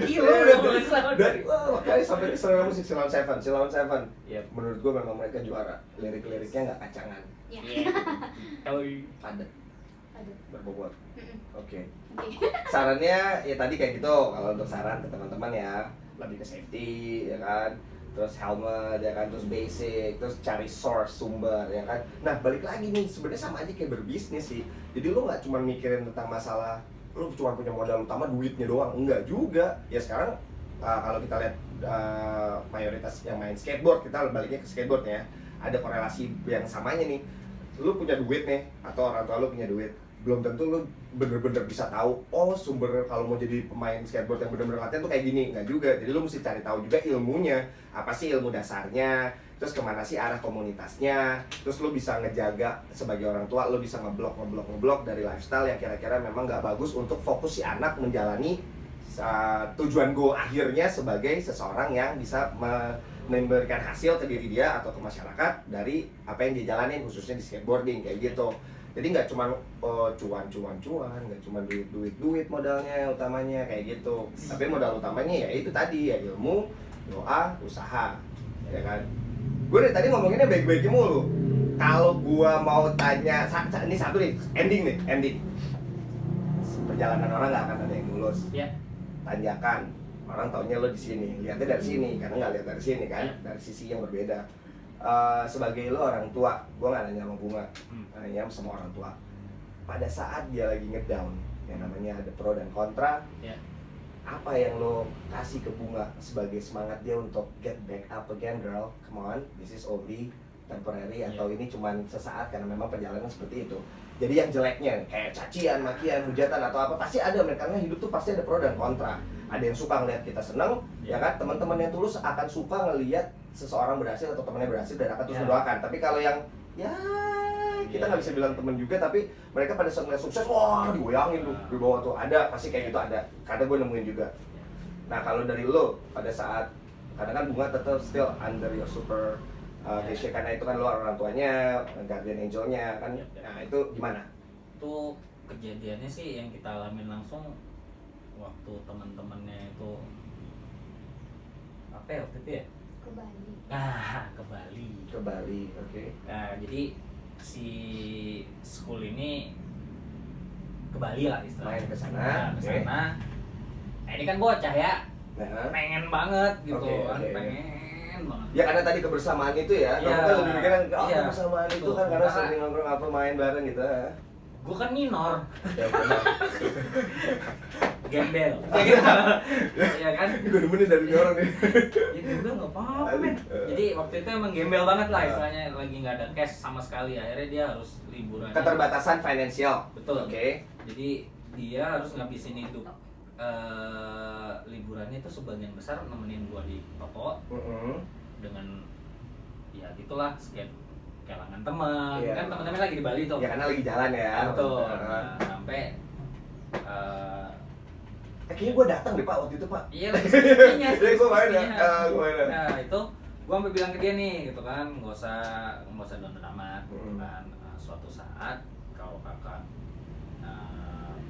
Gila udah mulai sama Dari makanya sampai ke selera musik Ceylon Seven. Iya. Menurut gue memang mereka juara. Lirik-liriknya nggak kacangan, Ya. Kalau padat, Aduh. berbobot. Mm-mm. Oke. Oke. Sarannya ya tadi kayak gitu. Kalau untuk saran ke teman-teman ya lebih ke safety ya kan, terus helmet ya kan, terus basic, terus cari source sumber ya kan. Nah balik lagi nih sebenarnya sama aja kayak berbisnis sih. Jadi lu nggak cuma mikirin tentang masalah lu cuma punya modal utama duitnya doang, enggak juga. Ya sekarang kalau kita lihat mayoritas yang main skateboard, kita baliknya ke skateboard ya, ada korelasi yang samanya nih. Lu punya duit nih atau orang tua lu punya duit, belum tentu lu bener-bener bisa tahu sumber kalau mau jadi pemain skateboard yang bener-bener latihan tuh kayak gini, nggak juga. Jadi lu mesti cari tahu juga ilmunya, apa sih ilmu dasarnya, terus kemana sih arah komunitasnya, terus lu bisa ngejaga sebagai orang tua, lu bisa ngeblok dari lifestyle yang kira-kira memang nggak bagus untuk fokus si anak menjalani tujuan goal akhirnya sebagai seseorang yang bisa memberikan hasil ke diri dia atau ke masyarakat dari apa yang dia jalanin, khususnya di skateboarding kayak gitu. Jadi nggak cuma cuan, nggak cuma duit modalnya utamanya kayak gitu. Tapi modal utamanya ya itu tadi ya ilmu, doa, usaha, ya kan. Gue dari tadi ngomonginnya baik-baik mulu. Kalau gua mau tanya, ini satu nih, ending. Perjalanan orang nggak akan ada yang mulus. ya. Tanjakan, orang taunya lo di sini, lihatnya dari sini, karena nggak lihat dari sini kan, dari sisi yang berbeda. Sebagai lo orang tua, gue nggak nanya sama Bunga, nanya sama orang tua. Pada saat dia lagi ngedown, yang namanya ada pro dan kontra, Ya. apa yang lo kasih ke Bunga sebagai semangat dia untuk get back up again girl, come on, this is only temporary atau ini cuman sesaat karena memang perjalanan seperti itu. Jadi yang jeleknya kayak cacian, makian, hujatan atau apa pasti ada men, karena hidup tuh pasti ada pro dan kontra. Ada yang suka ngeliat kita seneng, ya kan, teman-teman yang tulus akan suka ngeliat seseorang berhasil atau temannya berhasil dan akan terus mendoakan. Tapi kalau yang ya kita nggak bisa bilang temen juga, tapi mereka pada saat ngeliat sukses, wah digoyangin tuh di bawah tuh, ada pasti kayak gitu ada. Kadang gue nemuin juga. Nah kalau dari lo pada saat kadang kan Bunga tetap still under your super vision karena itu kan lo orang tuanya, guardian angelnya kan. Nah itu gimana? Itu kejadiannya sih yang kita alamin langsung waktu teman-temannya itu apa ya waktu itu ya? Ke Bali. Ke Bali. Ke Bali, oke. Nah, jadi si school ini ke Bali lah istilahnya. Main ke sana, Nah, ke oke. sana. Nah, ini kan bocah ya. Nah, Pengen banget gitu Oke, kan, oke. pengen banget. ya karena tadi kebersamaan itu ya, Iya. kamu kan lebih mikirin Iya. kebersamaan itu Betul. kan karena Karena- sering nongkrong apa main bareng gitu. Gue kan minor, Ya benar. gembel. Kayak gitu. Iya kan? Gue nemenin dari orang nih. Ya udah nggak apa-apa men. Jadi waktu itu emang gembel banget lah istilahnya, lagi nggak ada cash sama sekali. Akhirnya dia harus liburan. Keterbatasan finansial. Betul. Oke. Jadi dia harus ngabisin hidup liburannya itu sebagian besar nemenin gua di toko dengan ya gitulah sekian kelangan teman. Iya. Kan teman-teman lagi di Bali tuh. Ya karena lagi jalan ya. Betul. Nah, Nah, sampai kayaknya gue datang deh Pak waktu itu Pak. iya lagi skripsinya. Jadi gue main ya. skripsinya. Gue main ya. Nah itu gua sampai bilang ke dia nih gitu kan, nggak usah down amat gitu kan. Suatu saat kalau kakak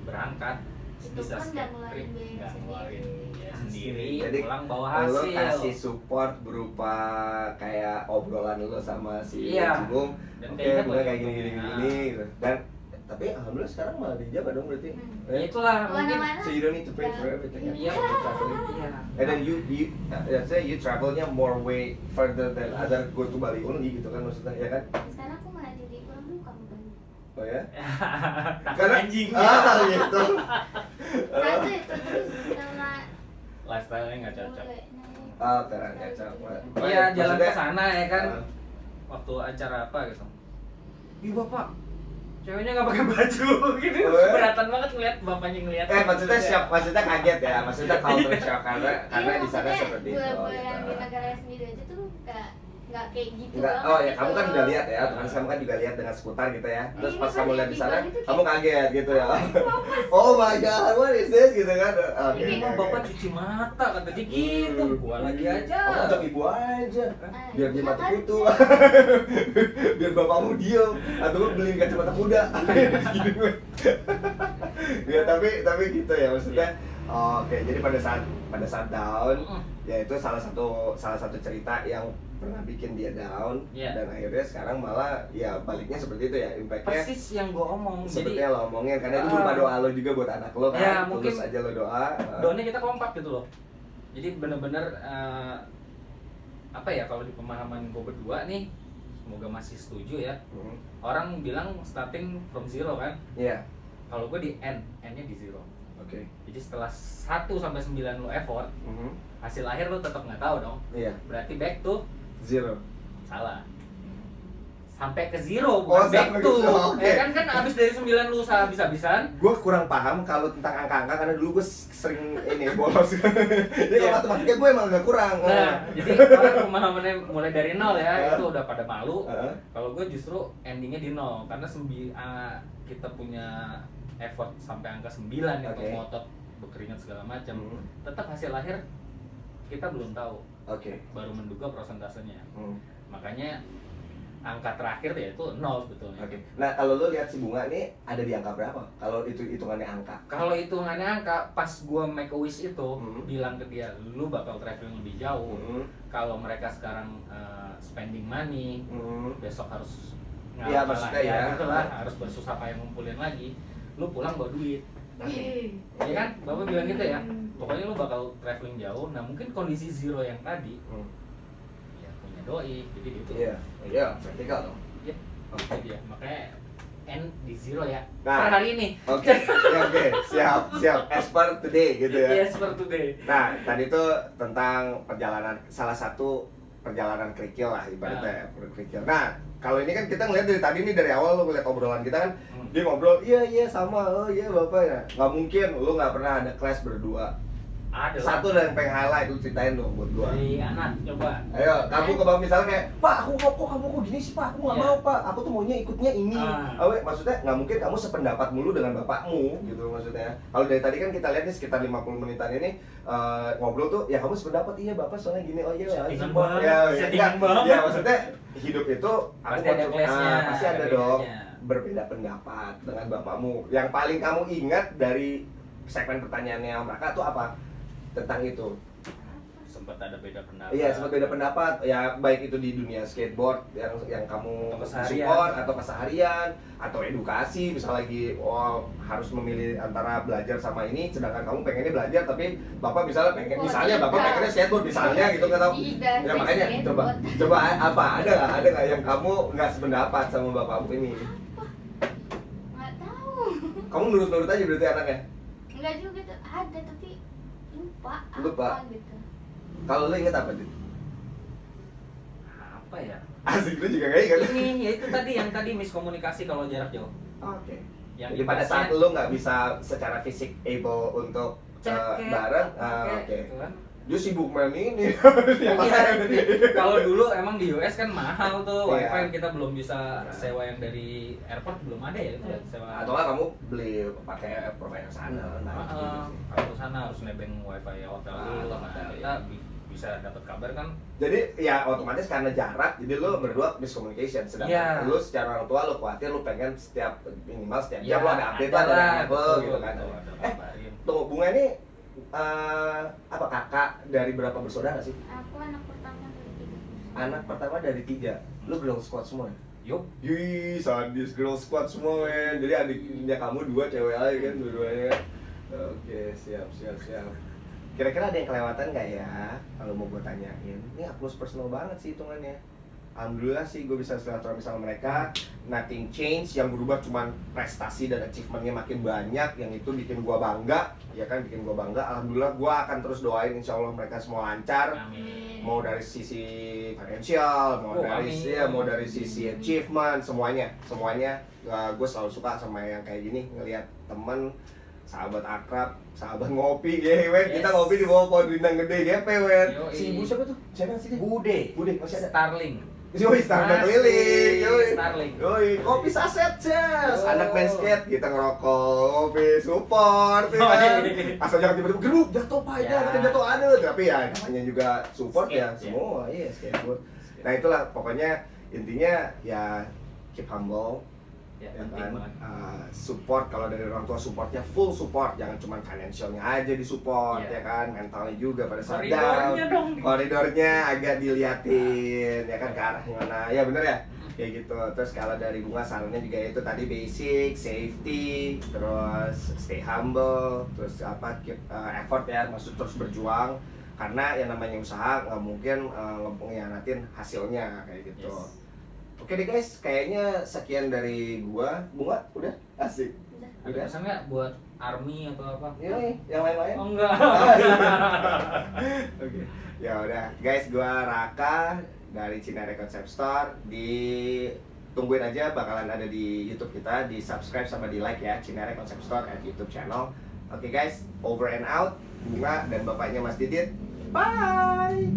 berangkat Itu bisa kan skip nggak ngeluarin trip, biaya nggak ngeluarin biaya Asik. sendiri, Jadi, pulang bawa Lo hasil. kasih support berupa kayak obrolan lo sama si Iya. Cibung. Dan Oke, kayaknya gue buat kayak gini untungnya. gini gitu. Dan tapi alhamdulillah sekarang malah dijabah dong berarti. Ya itulah mungkin. Kemana-mana. So you don't need to pay for everything. Iya. Traveling. Iya. And then let's say you travelnya more way further than other go to Bali only gitu kan maksudnya ya kan? Sekarang aku malah jadi pulang duka ke Bali. Oh ya? Takut anjing. gitu. Satu itu terus sama Lifestyle-nya nggak cocok. mulai naik. Oh, karena kacau. Iya, jalan ke Maksudnya- sana ya kan. Ah. Waktu acara apa gitu. Ih bapak, ceweknya nggak pakai baju gitu. Oh, ya? Beratan banget ngeliat bapaknya ngeliat. Maksudnya siap, maksudnya kaget ya, maksudnya culture shock karena Iya, di sana maksudnya seperti itu. bule-bule yang di gitu. negara sendiri aja tuh nggak kayak gitu Enggak, banget oh ya gitu. kamu kan udah lihat ya, teman kamu kan juga lihat dengan seputar gitu ya. Terus Iya, pas kamu lihat di di sana, Bali tuh kamu kayak- kaget gitu ya. Oh my god, what is this gitu kan? Oke. Ini mah oke, bapak oke. cuci mata kata dia gitu. Gua lagi aja. Kamu ajak ibu aja, biar dia iya mati kan? kutu. Biar bapakmu diem, atau lu beliin kacamata kuda. Ya tapi gitu ya maksudnya. Oke, jadi pada saat down, ya itu salah satu cerita yang pernah bikin dia down Iya. dan akhirnya sekarang malah ya baliknya seperti itu ya impactnya Persis yang gua omong. seperti Jadi yang lo omongin karena itu berupa doa lo juga buat anak lo kan, Ya, tulus mungkin aja lo doa. doanya kita kompak gitu loh. Jadi bener-bener apa ya kalau di pemahaman gue berdua nih, semoga masih setuju ya. Orang bilang starting from zero kan. Iya, Kalau gue di N-nya di zero. oke. Jadi setelah 1 sampai 9 lo effort, hasil akhir lo tetap nggak tahu dong. Iya, Berarti back to zero. salah. Sampai ke zero Oh, bukan back sampai ke to. zero, oke. Ya kan abis dari 9 lu usaha habis-habisan. Gue kurang paham kalau tentang angka-angka karena dulu gue sering ini bolos. Jadi kalau matematika gue emang agak kurang. Nah, jadi orang pemahamannya mulai dari nol ya, itu udah pada malu. Kalau gue justru endingnya di nol karena kita punya effort sampai angka 9 untuk Oke. ngotot berkeringat segala macam. Tetap hasil akhir kita belum tahu. Oke. Baru menduga prosentasenya. Makanya angka terakhir ya itu nol sebetulnya. Oke. Nah kalau lo lihat si Bunga nih ada di angka berapa? Kalau itu hitungannya angka? Kalau hitungannya angka, pas gua make a wish itu bilang ke dia, lu bakal traveling lebih jauh. Kalau mereka sekarang spending money, besok harus Iya, maksudnya ya. gitu lah, harus bersusah payah ngumpulin lagi. Lu pulang bawa duit. Iya kan? Bapak bilang gitu ya. Pokoknya lu bakal traveling jauh. Nah, mungkin kondisi zero yang tadi ya punya doi, jadi gitu. Iya, vertikal dong. Iya. Jadi ya, makanya end di zero ya. Nah. Per hari ini. Oke, siap. As per today gitu ya. Yes, per today. Nah, tadi tuh tentang salah satu perjalanan kerikil lah ibaratnya kerikil. Nah, kalau ini kan kita ngeliat dari tadi nih, dari awal lo ngeliat obrolan kita kan, dia ngobrol, iya sama, oh iya bapak ya. Nggak mungkin lo nggak pernah ada kelas berdua. Ada Satu dan yang pengen highlight, lu ceritain dong buat gua. dari anak, coba. Ayo, kamu ke bawah misalnya kayak, Pak, kamu kok gini sih Pak, aku nggak Iya. mau Pak, aku tuh maunya ikutnya ini. Ah. Maksudnya nggak mungkin kamu sependapat mulu dengan bapakmu gitu maksudnya. Kalau dari tadi kan kita lihat nih sekitar 50 menitan ini ngobrol tuh, ya kamu sependapat iya bapak soalnya gini, oh iya Settingan support. banget, settingan enggak. banget. Ya maksudnya hidup itu Pasti ada clash-nya, pasti ada ada dong bedanya. berbeda pendapat dengan bapakmu. Yang paling kamu ingat dari segmen pertanyaannya Om Raka tuh apa? Tentang itu. Sempat ada beda pendapat. Iya, sempat beda pendapat. Ya baik itu di dunia skateboard yang kamu Atau keseharian. support atau keseharian atau edukasi, misal lagi harus memilih antara belajar sama ini, sedangkan kamu pengennya belajar tapi bapak misalnya bapak pengennya skateboard misalnya gitu kan tahu. Tidak, Ya makanya coba apa ada nggak yang kamu nggak sependapat sama bapakmu ini? Nggak tahu. Kamu nurut-nurut aja berarti anaknya. Enggak juga tuh, ada tapi Lupa. apa gitu. Kalau lo inget apa tuh? Apa ya? Asik, lu juga nggak inget. Ini ya itu tadi yang tadi miskomunikasi kalau jarak jauh. Oke. Yang Jadi pada saat dibahasnya- lu nggak bisa secara fisik able untuk Cek, bareng, oke, oke. gitu kan. Dia sibuk main ini. Yang Iya, lain. kalau dulu emang di US kan mahal tuh Iya. wifi, kita belum bisa sewa yang dari airport, belum ada ya itu ya, sewa. Atau nggak kamu beli pakai provider sana, nah, gitu Heeh, sih. kalau sana harus nebeng wifi hotel dulu. Atau Nah, hotel, kita iya. bisa dapat kabar kan. Jadi ya otomatis karena jarak, jadi lu berdua miscommunication. Sedangkan Iya. lu secara orang tua lu khawatir, lu pengen minimal setiap Ya, jam lu ada update lah dari anak lu gitu kan. Ada kabarin. Tunggu, Bunga ini apa kakak dari berapa bersaudara sih? Aku anak pertama dari 3. Anak pertama dari 3. Lu girl squad semua ya? Yuk, Yui, sadis girl squad semua men. Jadi adiknya kamu 2 cewek aja kan dua-duanya. Oke, siap. Kira-kira ada yang kelewatan nggak ya? Kalau mau gue tanyain, ini up close personal banget sih hitungannya. Alhamdulillah sih gue bisa silaturahmi sama mereka. Nothing change, yang berubah cuman prestasi dan achievementnya makin banyak. Yang itu bikin gue bangga, ya kan, bikin gue bangga. Alhamdulillah gue akan terus doain insya Allah mereka semua lancar. amin. Mau dari sisi financial, mau dari sisi achievement, semuanya gue selalu suka sama yang kayak gini, ngelihat temen, sahabat akrab, sahabat ngopi, ya weh, kita Yes. ngopi di bawah pohon rindang gede, gepe weh. Yoi. Si ibu siapa tuh? Siapa sih dia? Bude Masih ada. Starling. Yoi, Starling Masih keliling, yoi. Starling. Yoi, kopi saset, Ces. Oh. Anak main skate, kita ngerokok, kopi, support, ya Oh, kan? iya. Asal jangan tiba-tiba geruk, jatuh pak, Ya. anaknya jatuh, aduh. Tapi ya namanya juga support Skate, ya, ya. semua, iya skateboard. Nah itulah, pokoknya intinya ya keep humble, Ya, ya penting kan? banget. Support, kalau dari orang tua supportnya full support, jangan cuma financialnya aja di support, Iya. ya kan, mentalnya juga pada saat Koridornya down, dong. koridornya agak diliatin, ya kan, ke arah mana, ya bener ya, Hmm. kayak gitu. Terus kalau dari Bunga sarannya juga itu tadi basic, safety, terus stay humble, terus apa, keep effort ya, maksud terus berjuang, karena yang namanya usaha nggak mungkin ngianatin hasilnya kayak gitu. Yes. Oke deh guys, kayaknya sekian dari gua. Bunga, udah? Asik. Udah. Ada pesan nggak buat army atau apa? Ini yang lain-lain? Oh enggak. Oke. Ya udah, guys, gua Raka dari Cinere Concept Store. Tungguin aja, bakalan ada di YouTube kita, di subscribe sama di like ya, Cinere Concept Store at YouTube channel. Oke guys, over and out. Bunga dan bapaknya Mas Didit. Bye.